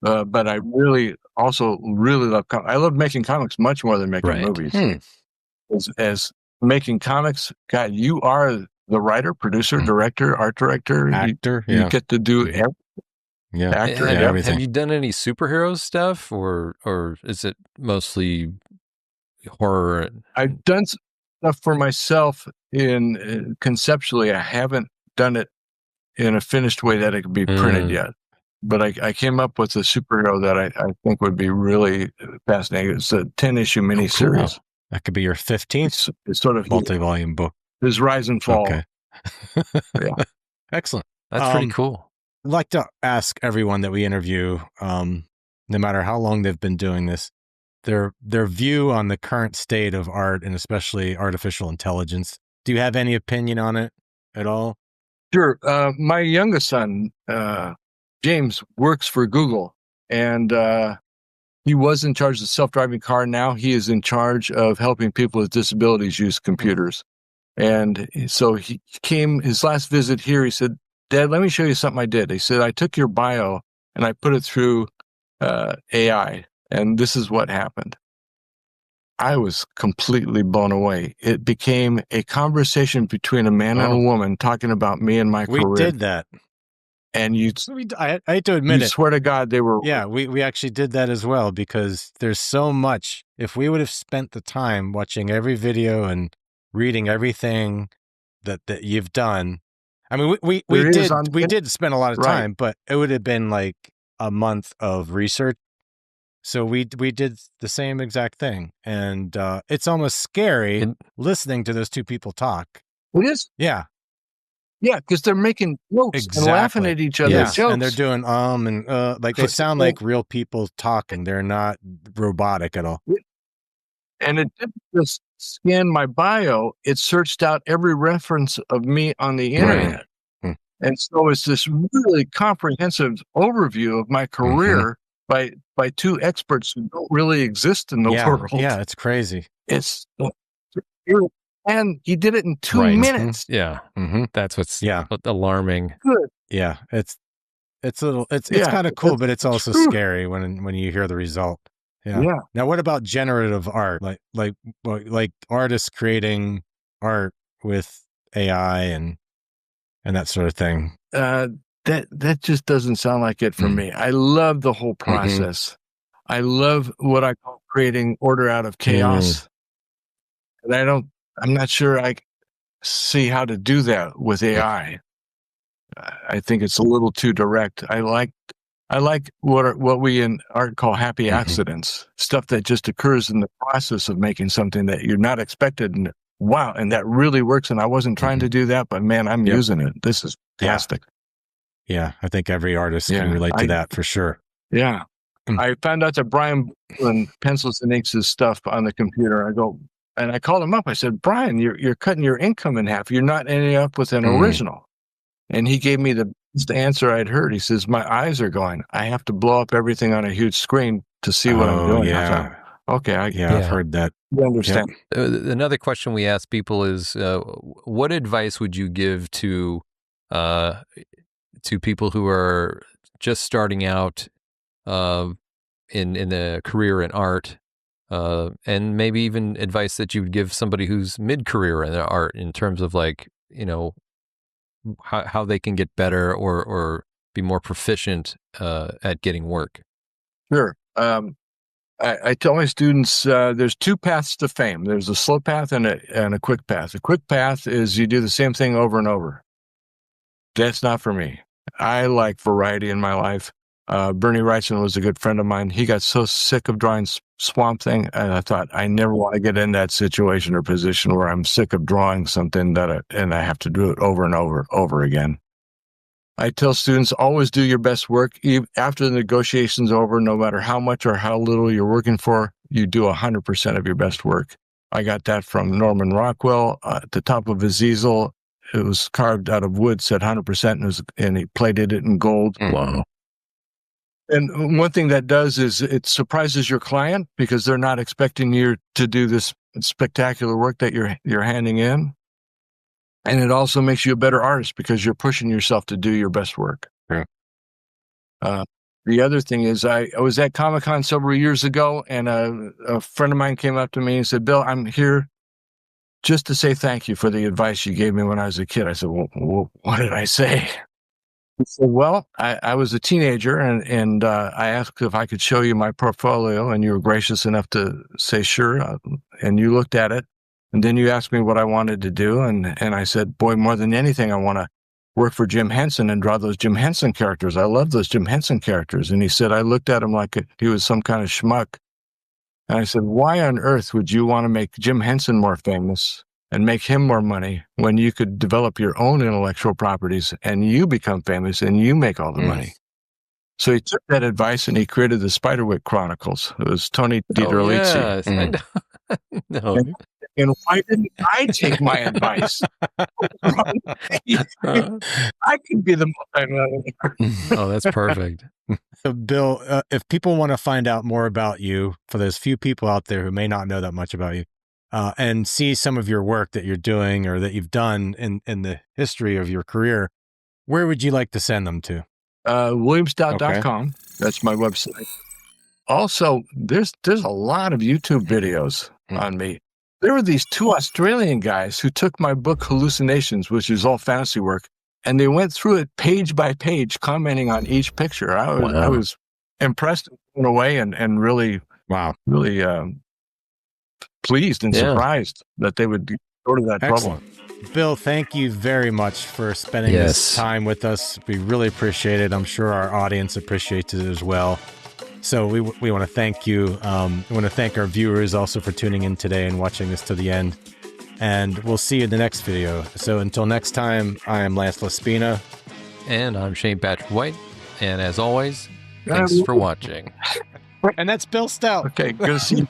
Yeah. But I really love I love making comics much more than making movies. As making comics, God, you are the writer, producer, director, art director, actor. You get to do everything. Yeah, actor, everything. Have you done any superhero stuff, or is it mostly horror? I've done stuff for myself conceptually. I haven't done it in a finished way that it could be printed yet. But I came up with a superhero that I think would be really fascinating. It's a 10-issue miniseries. Cool. That could be your 15th it's sort of multi-volume book. His rise and fall. Okay. Yeah. Excellent. That's pretty cool. I'd like to ask everyone that we interview, no matter how long they've been doing this, their view on the current state of art and especially artificial intelligence. Do you have any opinion on it at all? Sure. My youngest son, James, works for Google, and he was in charge of the self-driving car. Now he is in charge of helping people with disabilities use computers. And so he came, his last visit here, he said, "Dad, let me show you something I did." He said, "I took your bio and I put it through AI, and this is what happened." I was completely blown away. It became a conversation between a man and a woman talking about me and my career. We did that. And I hate to admit it. Swear to God, they were. Yeah, we actually did that as well, because there's so much. If we would have spent the time watching every video and reading everything that you've done, I mean, we did spend a lot of time, but it would have been like a month of research. So we did the same exact thing, and it's almost scary listening to those two people talk. It is. Yeah. Yeah, because they're making jokes and laughing at each other's jokes. And they're doing and like they sound like real people talking. They're not robotic at all. And it didn't just scan my bio, it searched out every reference of me on the internet. And so it's this really comprehensive overview of my career by two experts who don't really exist in the world. Yeah, it's crazy. It's and he did it in 2 minutes. Yeah, that's what's alarming. Good. Yeah, it's kind of cool, but it's also scary when you hear the result. Yeah. Now, what about generative art? Like artists creating art with AI and that sort of thing. That just doesn't sound like it for me. I love the whole process. I love what I call creating order out of chaos. And I'm not sure I see how to do that with AI. I think it's a little too direct. I like what we in art call happy accidents, stuff that just occurs in the process of making something that you're not expected. And wow, and that really works. And I wasn't trying to do that, but man, I'm using it. This is fantastic. Yeah, I think every artist can relate to that for sure. Yeah. I found out that Brian pencils and inks his stuff on the computer. I called him up. I said, Brian, you're cutting your income in half. You're not ending up with an original. And he gave me the best answer I'd heard. He says, my eyes are going. I have to blow up everything on a huge screen to see what I'm doing. Yeah. Okay. I've heard that. You understand. Another question we ask people is, what advice would you give to people who are just starting out in the career in art, and maybe even advice that you would give somebody who's mid-career in art in terms of how they can get better or be more proficient at getting work? Sure. I tell my students there's 2 paths to fame. There's a slow path and a quick path. A quick path is you do the same thing over and over. That's not for me. I like variety in my life. Bernie Wrightson was a good friend of mine. He got so sick of drawing Swamp Thing, and I thought, I never want to get in that situation or position where I'm sick of drawing something and I have to do it over and over again. I tell students, always do your best work. Even after the negotiation's over, no matter how much or how little you're working for, you do 100% of your best work. I got that from Norman Rockwell. At the top of his easel, it was carved out of wood, said 100%, and he plated it in gold. Wow. And one thing that does is it surprises your client because they're not expecting you to do this spectacular work that you're handing in. And it also makes you a better artist because you're pushing yourself to do your best work. Yeah. The other thing is I was at Comic-Con several years ago, and a friend of mine came up to me and said, Bill, I'm here just to say thank you for the advice you gave me when I was a kid. I said, well what did I say? He said, well, I was a teenager, and I asked if I could show you my portfolio, and you were gracious enough to say sure, and you looked at it, and then you asked me what I wanted to do, and I said, boy, more than anything, I want to work for Jim Henson and draw those Jim Henson characters. I love those Jim Henson characters. And he said, I looked at him like he was some kind of schmuck. And I said, why on earth would you want to make Jim Henson more famous and make him more money when you could develop your own intellectual properties and you become famous and you make all the money? So he took that advice and he created the Spiderwick Chronicles. It was Tony DiTerlizzi. No. And why didn't I take my advice? I could be the multi-millionaire. Oh, that's perfect. So Bill, if people want to find out more about you, for those few people out there who may not know that much about you, and see some of your work that you're doing or that you've done in the history of your career, where would you like to send them to? WilliamStout.com. Okay. That's my website. Also, there's a lot of YouTube videos on me. There were these 2 Australian guys who took my book Hallucinations, which is all fantasy work, and they went through it page by page, commenting on each picture. I was impressed in a way and really, really pleased and surprised that they would go to that trouble. Bill, thank you very much for spending this time with us. We really appreciate it. I'm sure our audience appreciates it as well. So we want to thank you. We want to thank our viewers also for tuning in today and watching this to the end. And we'll see you in the next video. So until next time, I am Lance Laspina. And I'm Shane Patrick White. And as always, thanks for watching. And that's Bill Stout. Okay, good to see you.